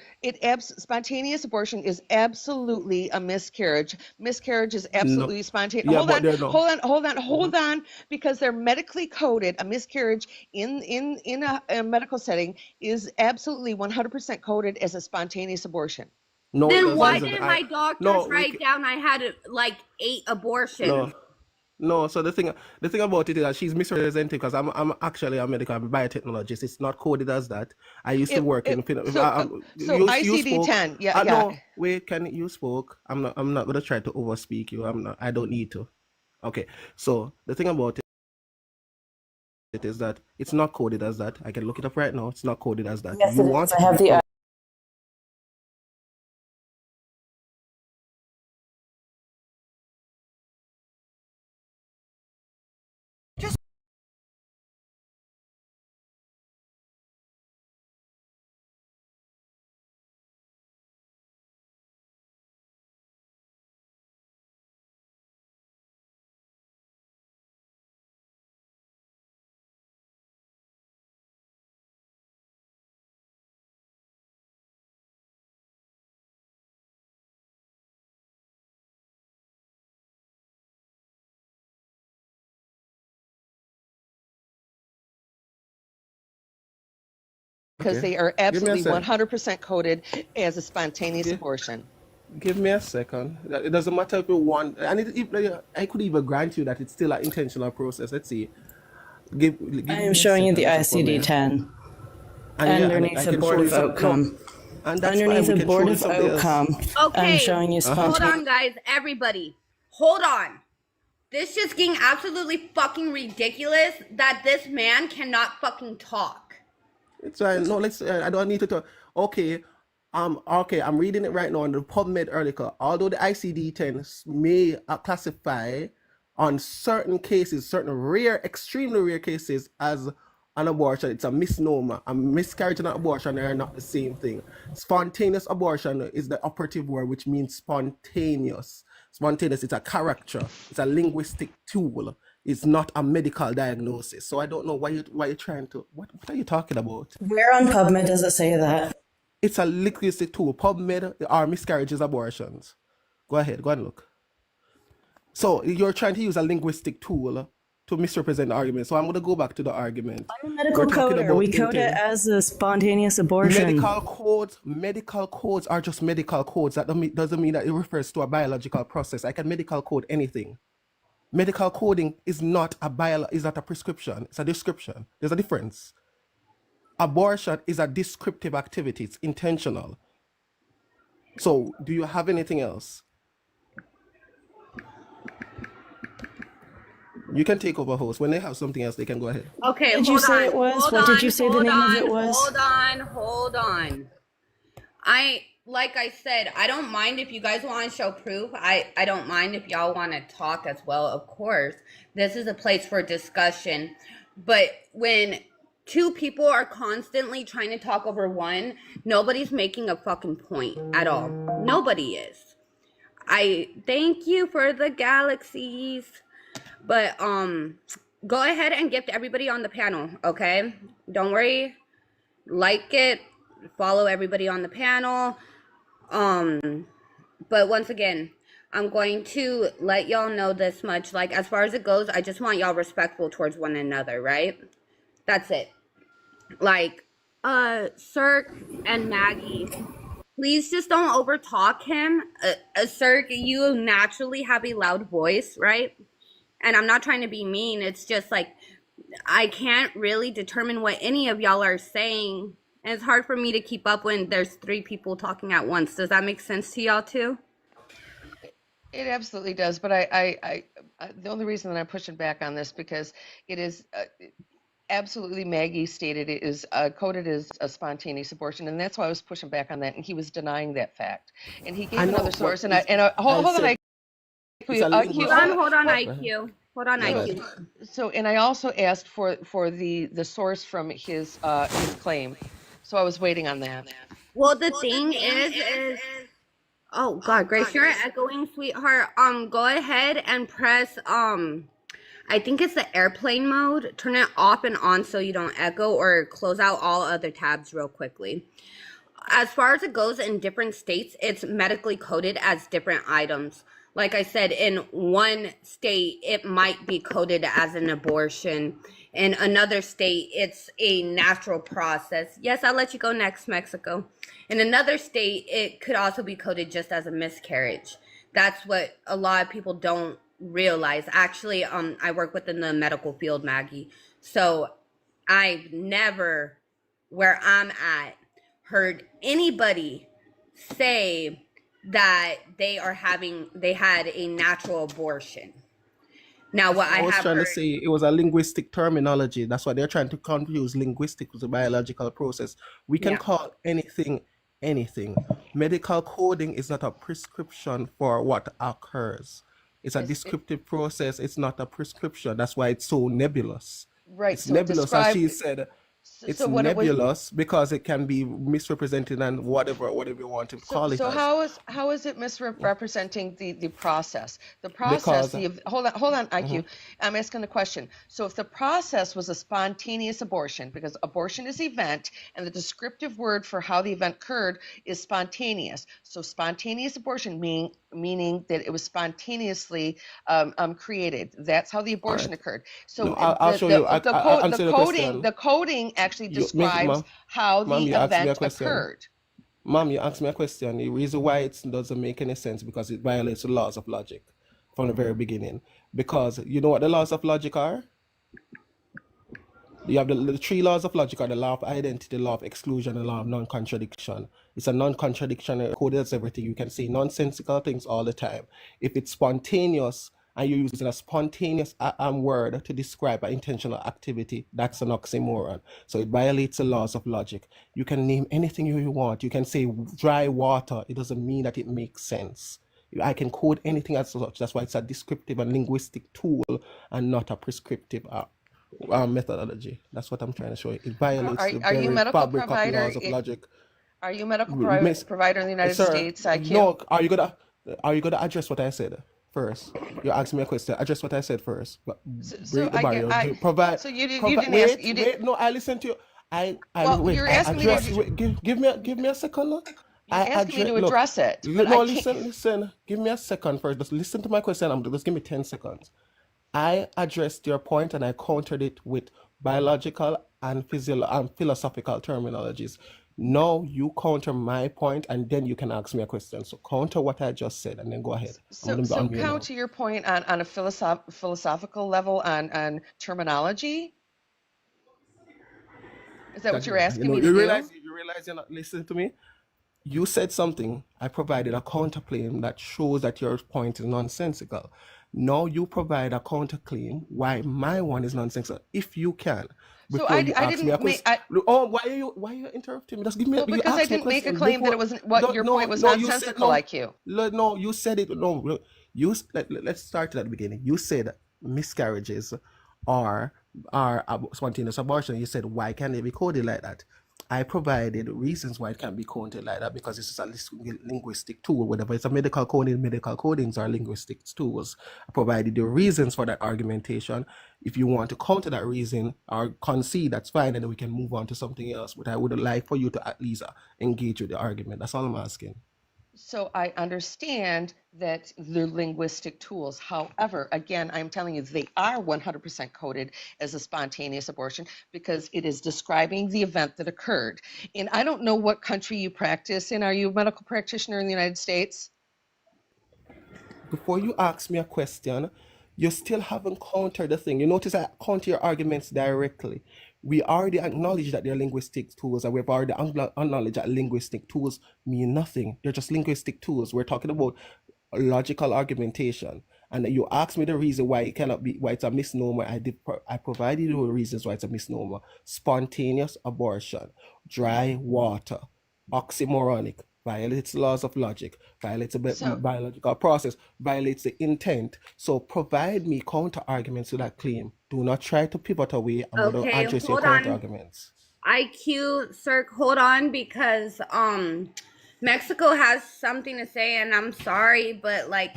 Spontaneous abortion is absolutely a miscarriage. Miscarriage is No. absolutely spontaneous. Yeah, Hold but on, there no. hold on, because they're medically coded. A miscarriage in a medical setting is absolutely 100% coded as a spontaneous abortion. No, it Then doesn't. why Isn't. did my doctors No, write down I had like 8 abortions? no. No, so the thing about it is that she's misrepresenting because I'm actually a medical biotechnologist. It's not coded as that. I used to work in So you spoke. ICD-10, yeah. No, wait, you spoke. I'm not gonna try to overspeak you. I don't need to. Okay. So the thing about it is that it's not coded as that. I can look it up right now. It's not coded as that. Yes, You it want is. I it to have be the because okay. they are Give me a absolutely sec. 100% coded as a spontaneous Gi- abortion. Give me a second. It doesn't matter if you want, and I could even grant you that it's still an intentional process. Let's see. Give I me am a showing you the second for me. ICD-10 And yeah, and I underneath the can board show you of some. No, outcome. and that's fine. Underneath We the can show board you of something else. outcome, I'm Okay, showing you hold spontaneous. on, guys. Everybody, hold on. This just getting absolutely fucking ridiculous that this man cannot fucking talk. It's fine. No, let's. I don't need to talk. Okay. Okay. I'm reading it right now on the PubMed article. Although the ICD-10 may classify on certain cases, certain rare, extremely rare cases as an abortion, it's a misnomer. A miscarriage and an abortion are not the same thing. Spontaneous abortion is the operative word, which means spontaneous. Spontaneous, it's a character, it's a linguistic tool. It's not a medical diagnosis. So I don't know why you're trying to. What are you talking about? Where on PubMed does it say that? It's a linguistic tool. PubMed are miscarriages, abortions. Go ahead and look. So you're trying to use a linguistic tool to misrepresent the argument. So I'm going to go back to the argument. I'm a medical coder. We code it as a spontaneous abortion. Medical codes are just medical codes. That doesn't mean that it refers to a biological process. I can medical code anything. Medical coding is not a prescription. It's a description. There's a difference. Abortion is a descriptive activity. It's intentional. So, do you have anything else? You can take over, host. When they have something else, they can go ahead. Okay, What did you say it was? What did you say the name of it was? Hold on. Like I said, I don't mind if you guys want to show proof. I don't mind if y'all want to talk as well, of course. This is a place for discussion. But when two people are constantly trying to talk over one, nobody's making a fucking point at all. Nobody is. I thank you for the galaxies. But go ahead and gift everybody on the panel, okay? Don't worry. Like it, follow everybody on the panel. But once again, I'm going to let y'all know this much. Like, as far as it goes, I just want y'all respectful towards one another, right? That's it. Like, Cirque and Maggie, please just don't overtalk him. Cirque, you naturally have a loud voice, right? And I'm not trying to be mean. It's just like, I can't really determine what any of y'all are saying. And it's hard for me to keep up when there's 3 people talking at once. Does that make sense to y'all too? It absolutely does, but I the only reason that I'm pushing back on this because it is absolutely Maggie stated it is coded as a spontaneous abortion, and that's why I was pushing back on that, and he was denying that fact, and he gave another source, and hold on, IQ. Hold on, IQ. So, and I also asked for the source from his claim, so I was waiting on that. Well, the thing is Oh God, Grace, you're echoing, sweetheart. Go ahead and press I think it's the airplane mode. Turn it off and on so you don't echo, or close out all other tabs real quickly. As far as it goes in different states, it's medically coded as different items. Like I said, in one state, it might be coded as an abortion. In another state, it's a natural process. Yes, I'll let you go next, Mexico. In another state, it could also be coded just as a miscarriage. That's what a lot of people don't realize. Actually, I work within the medical field, Maggie. So I've never, where I'm at, heard anybody say that they had a natural abortion. Now, what I was have trying to heard, say it was a linguistic terminology. That's why they're trying to confuse linguistic with the biological process. We can yeah, call anything anything. Medical coding is not a prescription for what occurs. It's a It's it, descriptive process. It's not a prescription. That's why it's so nebulous. right. It's So it nebulous, as she described. said. It's So what it was. nebulous because it can be misrepresented and whatever you want to So, call it so as. how is it misrepresenting the process? The process, Because hold on, mhm, IQ. I'm asking the question. So if the process was a spontaneous abortion, because abortion is event, and the descriptive word for how the event occurred is spontaneous. So spontaneous abortion meaning that it was spontaneously created. That's how the all abortion right. occurred. No, So I'll show you. I'll answer the the question. coding actually You, me, describes how mom, the you asked me a event question. occurred. Mom, you asked me a question. The reason why it doesn't make any sense because it violates the laws of logic from the very beginning. Because you know what the laws of logic are? You have the three laws of logic are the law of identity, the law of exclusion, and the law of non-contradiction. It's a non-contradiction. It codes everything. You can say nonsensical things all the time. If it's spontaneous and you're using a spontaneous word to describe an intentional activity, that's an oxymoron. So it violates the laws of logic. You can name anything you want. You can say dry water. It doesn't mean that it makes sense. I can code anything as such. That's why it's a descriptive and linguistic tool and not a prescriptive methodology. That's what I'm trying to show you. It violates the Are you very medical fabric of provider? laws of logic. Are you medical Miss, provider in the United sir, States, IQ? no, are you gonna address what I said first? You asked me a question. Address what I said first. But So break the I get barrier. I Provide so you provide didn't ask wait, wait, no, I listened to you. I well, wait, you're I asking me to address wait, give me a second. Look. you're I asking me address to look. address it, but I No, can't. listen. Give me a second first. Just listen to my question. Just give me 10 seconds. I addressed your point and I countered it with biological and philosophical terminologies. Now you counter my point and then you can ask me a question. So counter what I just said and then go ahead. I'm So gonna be so on you now. counter your point on a philosophical level on terminology. Is that what you're Again, asking me to do? you realize you're not listening to me? You said something. I provided a counterclaim that shows that your point is nonsensical. Now you provide a counterclaim why my one is nonsensical. If you can, So before you I ask me a didn't make question. Oh, why are you interrupting me? Just give me. well You because I asked me a didn't make a question claim that it before. wasn't what your point was You said nonsensical, no. IQ. No, you said it. No, let's start at the beginning. You said miscarriages are spontaneous abortion. You said why can't they be coded like that? I provided reasons why it can be coded like that because it's a linguistic tool. Whether it's a medical codings are linguistic tools. I provided the reasons for that argumentation. If you want to counter that reason or concede, that's fine, and then we can move on to something else. But I would like for you to at least engage with the argument. That's all I'm asking. So I understand that they're linguistic tools. However, again, I'm telling you, they are 100% coded as a spontaneous abortion because it is describing the event that occurred. And I don't know what country you practice in. Are you a medical practitioner in the United States? Before you ask me a question, you still haven't countered the thing. You notice I counter your arguments directly. We already acknowledge that they're linguistic tools, and we've already acknowledged that linguistic tools mean nothing. They're just linguistic tools. We're talking about logical argumentation. And you asked me the reason why it cannot be, why it's a misnomer. I provided you the reasons why it's a misnomer. Spontaneous abortion, dry water, oxymoronic, violates the laws of logic, violates the So biological process, violates the intent. So provide me counter arguments to that claim. Do not try to pivot away. I'm going to okay, address your hold counter on. arguments. IQ, sir, hold on, because Mexico has something to say, and I'm sorry, but like,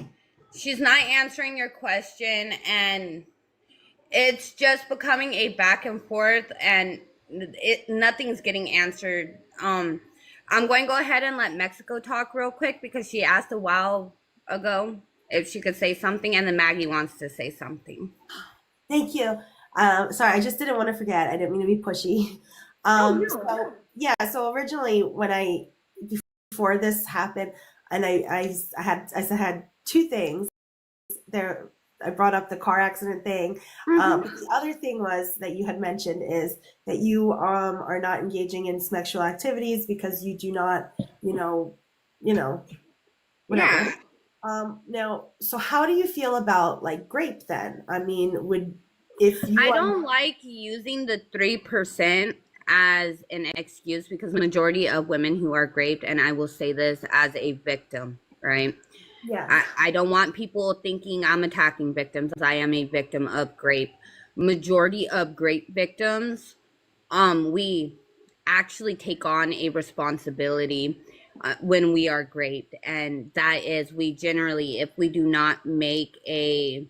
she's not answering your question, and it's just becoming a back and forth, and nothing's getting answered. I'm going to go ahead and let Mexico talk real quick because she asked a while ago if she could say something, and then Maggie wants to say something. Thank you. Sorry, I just didn't want to forget. I didn't mean to be pushy. So yeah, so originally before this happened, and I had two things there. I brought up the car accident thing. But the other thing was that you had mentioned is that you are not engaging in sexual activities because you do not, whatever. Yeah. Now, so how do you feel about like grape then? I mean, if you I are don't like using the 3% as an excuse because the majority of women who are raped, and I will say this as a victim, right? yeah. I don't want people thinking I'm attacking victims. I am a victim of rape. Majority of rape victims, we actually take on a responsibility when we are raped, and that is we generally, if we do not make a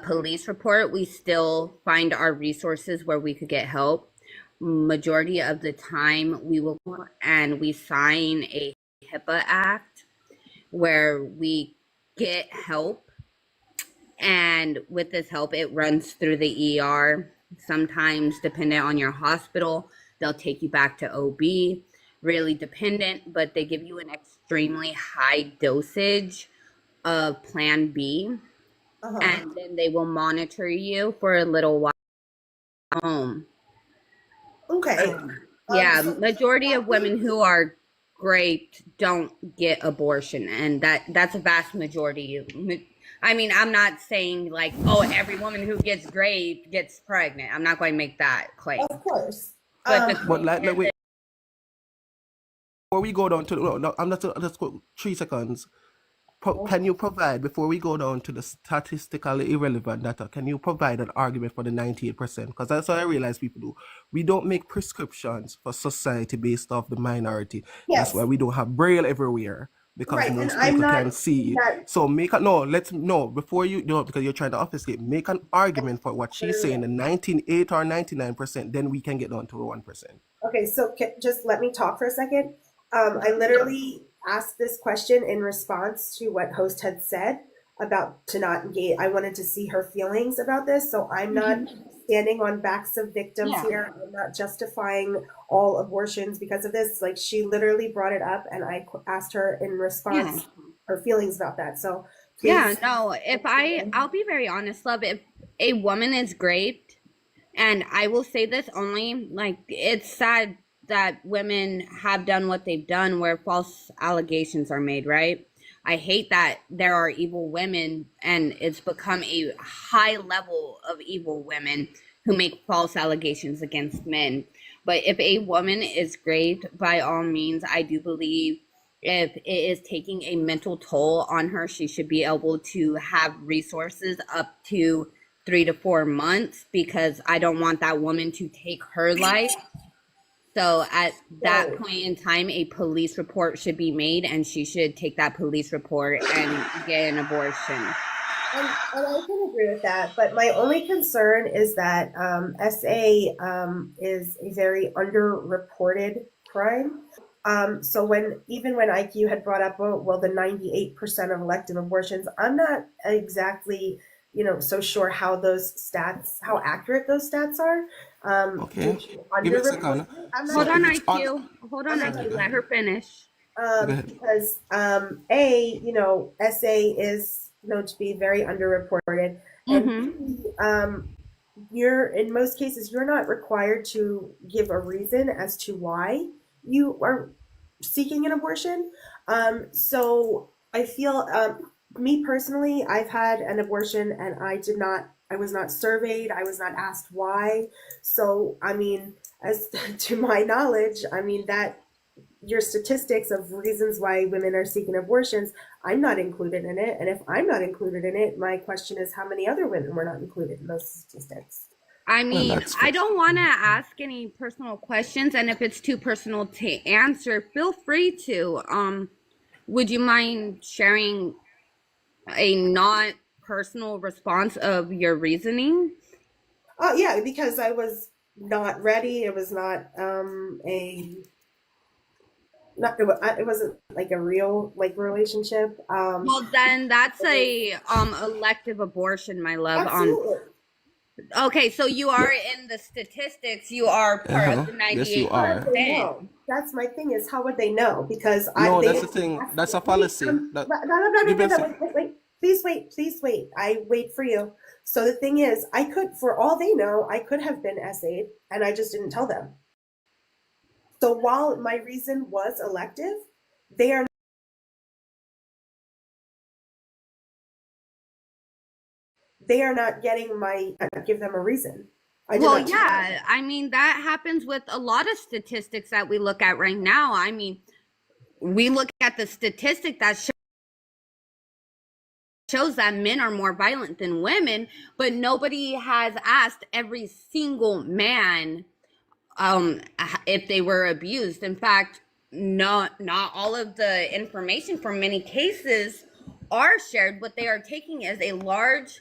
police report, we still find our resources where we could get help. Majority of the time, we will and we sign a HIPAA Act where we get help, and with this help, it runs through the ER. Sometimes, dependent on your hospital, they'll take you back to OB. Really dependent, but they give you an extremely high dosage of Plan B, and then they will monitor you for a little while home. Okay. Yeah, majority of women who are raped don't get abortion, and that's a vast majority. I mean, I'm not saying like, oh, every woman who gets raped gets pregnant. I'm not going to make that claim. Of course. But But wait, before we go down to no, I'm not. Let's go 3 seconds. Can you provide, before we go down to the statistically irrelevant data, can you provide an argument for the 98%? Because that's what I realize people do. We don't make prescriptions for society based off the minority. That's Yes. why we don't have Braille everywhere, because Right, and most I'm people not can see. that So before you do it, because you're trying to obfuscate, make an argument for what she's saying, the 98 or 99%, then we can get down to the 1%. Okay, so just let me talk for a second. I literally asked this question in response to what host had said about to not engage. I wanted to see her feelings about this, so I'm not standing on backs of victims here. I'm not justifying all abortions because of this. Like, she literally brought it up, and I asked her in response her feelings about that. So yeah, please. no, I'll be very honest, love. If a woman is raped, and I will say this only, like, it's sad that women have done what they've done where false allegations are made, right? I hate that there are evil women, and it's become a high level of evil women who make false allegations against men. But if a woman is raped, by all means, I do believe if it is taking a mental toll on her, she should be able to have resources up to 3 to 4 months, because I don't want that woman to take her life. So at that point in time, a police report should be made, and she should take that police report and get an abortion. And I can agree with that, but my only concern is that SA is a very underreported crime. So when IQ had brought up, well, the 98% of elective abortions, I'm not exactly so sure how accurate those stats are. Okay. Give it a second. Hold on, IQ. Let her finish. Because SA is known to be very underreported, and you're in most cases you're not required to give a reason as to why you are seeking an abortion. So I feel, me personally, I've had an abortion and I was not surveyed. I was not asked why. So, I mean, as to my knowledge, I mean, that your statistics of reasons why women are seeking abortions, I'm not included in it. And if I'm not included in it, my question is how many other women were not included in those statistics? I Well, mean, that's I don't want to ask any personal questions, and if it's too personal to answer, feel free to. Would you mind sharing a not personal response of your reasoning? Oh yeah, because I was not ready. It was not a not it wasn't like a real like relationship. Well, then that's a elective abortion, my love. Absolutely. Okay, so you are in the statistics. You are part of the Yes, you 98%. are. They know. That's my thing is how would they know? Because No, they that's the thing. That's a wait, fallacy. That no, you've been wait. Please wait. I wait for you. So the thing is, I could, for all they know, I could have been SA'd and I just didn't tell them. So while my reason was elective, they are not getting my give them a reason. I did Well, not yeah, I mean, that happens with a lot of statistics that we look at right now. I mean, we look at the statistic that shows that men are more violent than women, but nobody has asked every single man if they were abused. In fact, not all of the information from many cases are shared. What they are taking is a large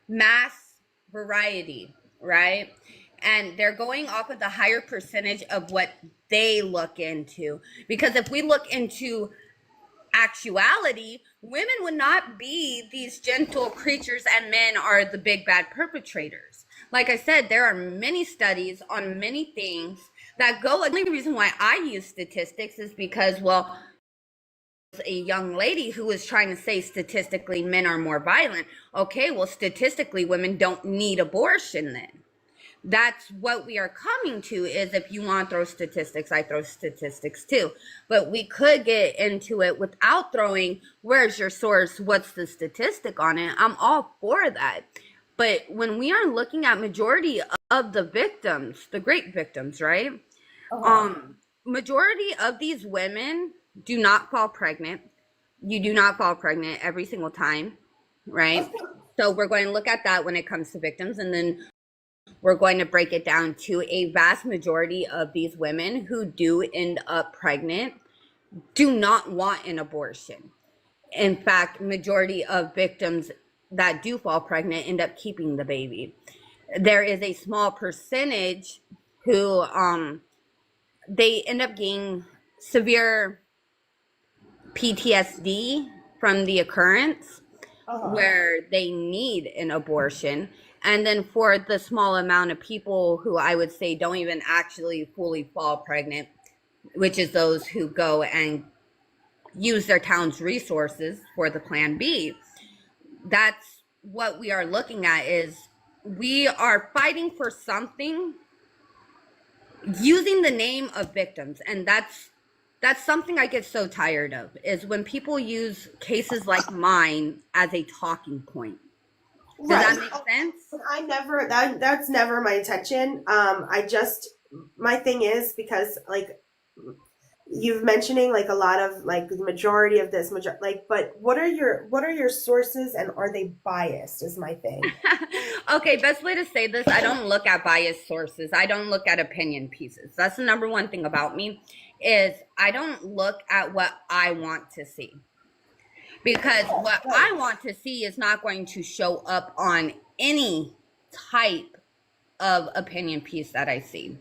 mass variety, right? And they're going off of the higher percentage of what they look into. Because if we look into actuality, women would not be these gentle creatures and men are the big bad perpetrators. Like I said, there are many studies on many things that go. The only reason why I use statistics is because, well, a young lady who was trying to say statistically men are more violent. Okay, well, statistically women don't need abortion then. That's what we are coming to. Is if you want to throw statistics, I throw statistics too. But we could get into it without throwing, where's your source? What's the statistic on it? I'm all for that. But when we are looking at majority of the victims, the great victims, right? Majority of these women do not fall pregnant. You do not fall pregnant every single time, right? So we're going to look at that when it comes to victims, and then we're going to break it down to a vast majority of these women who do end up pregnant do not want an abortion. In fact, majority of victims that do fall pregnant end up keeping the baby. There is a small percentage who they end up getting severe PTSD from the occurrence where they need an abortion. And then for the small amount of people who I would say don't even actually fully fall pregnant, which is those who go and use their town's resources for the plan B, that's what we are looking at. Is we are fighting for something using the name of victims, and that's something I get so tired of, is when people use cases like mine as a talking point. Does that make sense? I never that's never my intention. My thing is, because like you've mentioning like a lot of like the majority of this but what are your sources, and are they biased is my thing. Okay, best way to say this, I don't look at biased sources. I don't look at opinion pieces. That's the number one thing about me, is I don't look at what I want to see. Because what I want to see is not going to show up on any type of opinion piece that I see.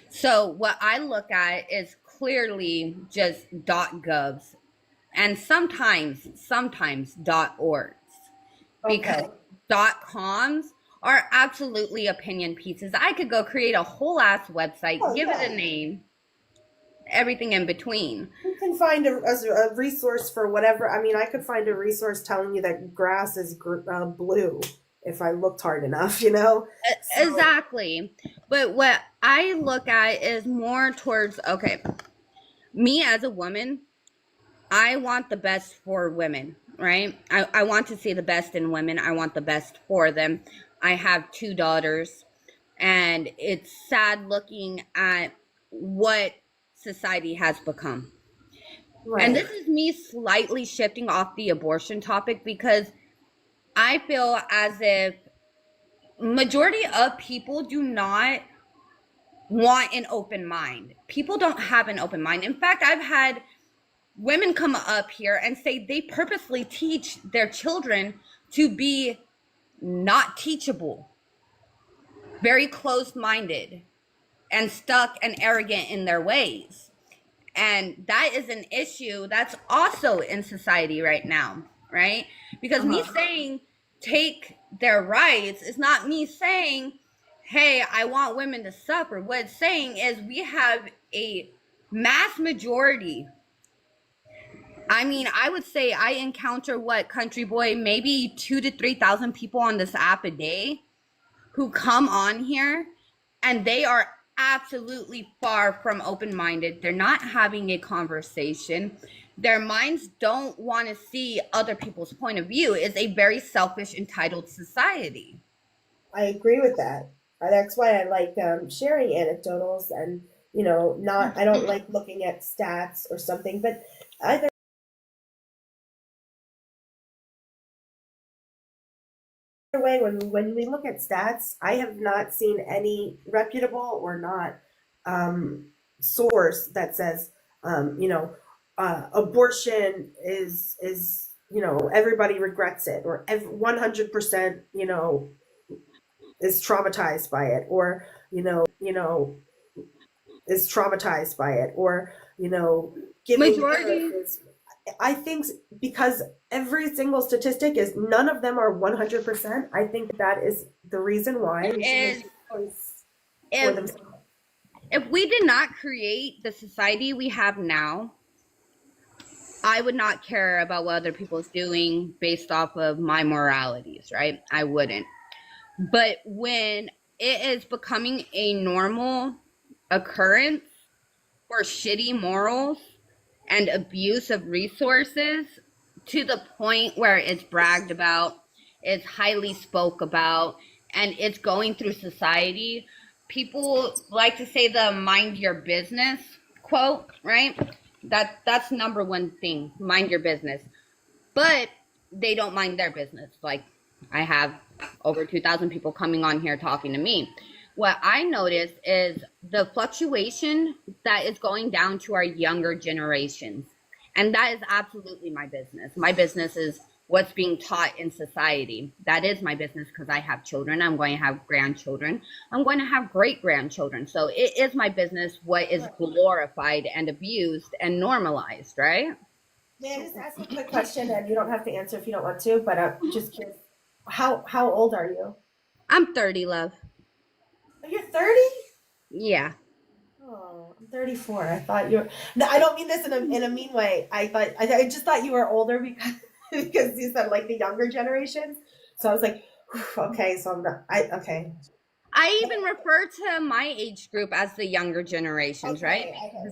So what I look at is clearly just .govs and sometimes .orgs, because .coms are absolutely opinion pieces. I could go create a whole ass website, give it a name, everything in between. You can find a resource for whatever. I mean, I could find a resource telling you that grass is blue if I looked hard enough, you know? Exactly. But what I look at is more towards, okay, me as a woman, I want the best for women, right? I want to see the best in women. I want the best for them. I have 2 daughters, and it's sad looking at what society has become. Right. And this is me slightly shifting off the abortion topic, because I feel as if majority of people do not want an open mind. People don't have an open mind. In fact, I've had women come up here and say they purposely teach their children to be not teachable, very closed-minded, and stuck and arrogant in their ways. And that is an issue that's also in society right now, right? Because me saying take their rights is not me saying, hey, I want women to suffer. What it's saying is we have a mass majority. I mean, I would say I encounter Country Boy, maybe 2,000 to 3,000 people on this app a day who come on here, and they are absolutely far from open-minded. They're not having a conversation. Their minds don't want to see other people's point of view. It's a very selfish, entitled society. I agree with that. That's why I like sharing anecdotals and, not, I don't like looking at stats or something, but either way, when we look at stats, I have not seen any reputable or not source that says, abortion is everybody regrets it, or 100% is traumatized by it, or is traumatized by it, or giving Majority. I think because every single statistic is, none of them are 100%. I think that is the reason why Is for if themselves. if we did not create the society we have now, I would not care about what other people's doing based off of my moralities, right? I wouldn't. But when it is becoming a normal occurrence for shitty morals and abuse of resources to the point where it's bragged about, it's highly spoke about, and it's going through society, people like to say the mind your business quote, right? That's number one thing, mind your business. But they don't mind their business. Like, I have over 2,000 people coming on here talking to me. What I notice is the fluctuation that is going down to our younger generations. And that is absolutely my business. My business is what's being taught in society. That is my business because I have children. I'm going to have grandchildren. I'm going to have great-grandchildren. So it is my business what is glorified and abused and normalized, right? May I just ask a quick question, and you don't have to answer if you don't want to, but I'm just curious. How old are you? I'm 30, love. You're 30? Yeah. Oh, I'm 34. I thought you were. No, I don't mean this in a mean way. I just thought you were older because you said like the younger generations. So I was like, okay, so I'm not. Okay. I even refer to my age group as the younger generations, right? Okay.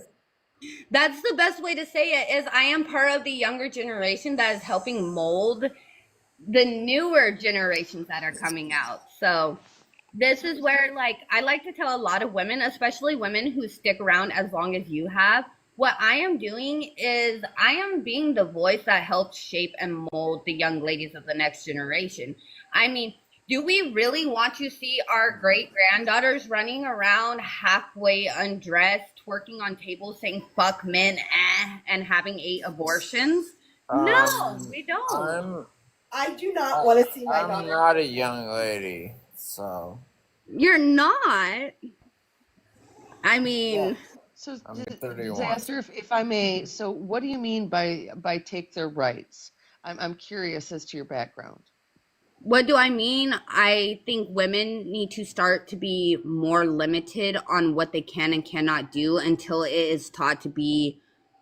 That's the best way to say it, is I am part of the younger generation that is helping mold the newer generations that are coming out. So this is where, like, I like to tell a lot of women, especially women who stick around as long as you have, what I am doing is I am being the voice that helps shape and mold the young ladies of the next generation. I mean, do we really want to see our great granddaughters running around halfway undressed, twerking on tables, saying fuck men, and having 8 abortions? No, we don't. I do not want to see my I'm daughter. not a young lady, so You're not. I mean, So, I'm 31. Disaster, if I may, so what do you mean by take their rights? I'm curious as to your background. what do I mean? I think women need to start to be more limited on what they can and cannot do until it is taught to be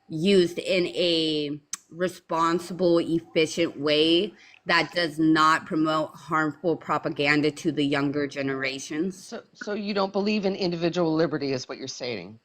used in a responsible, efficient way that does not promote harmful propaganda to the younger generations. So you don't believe in individual liberty is what you're stating?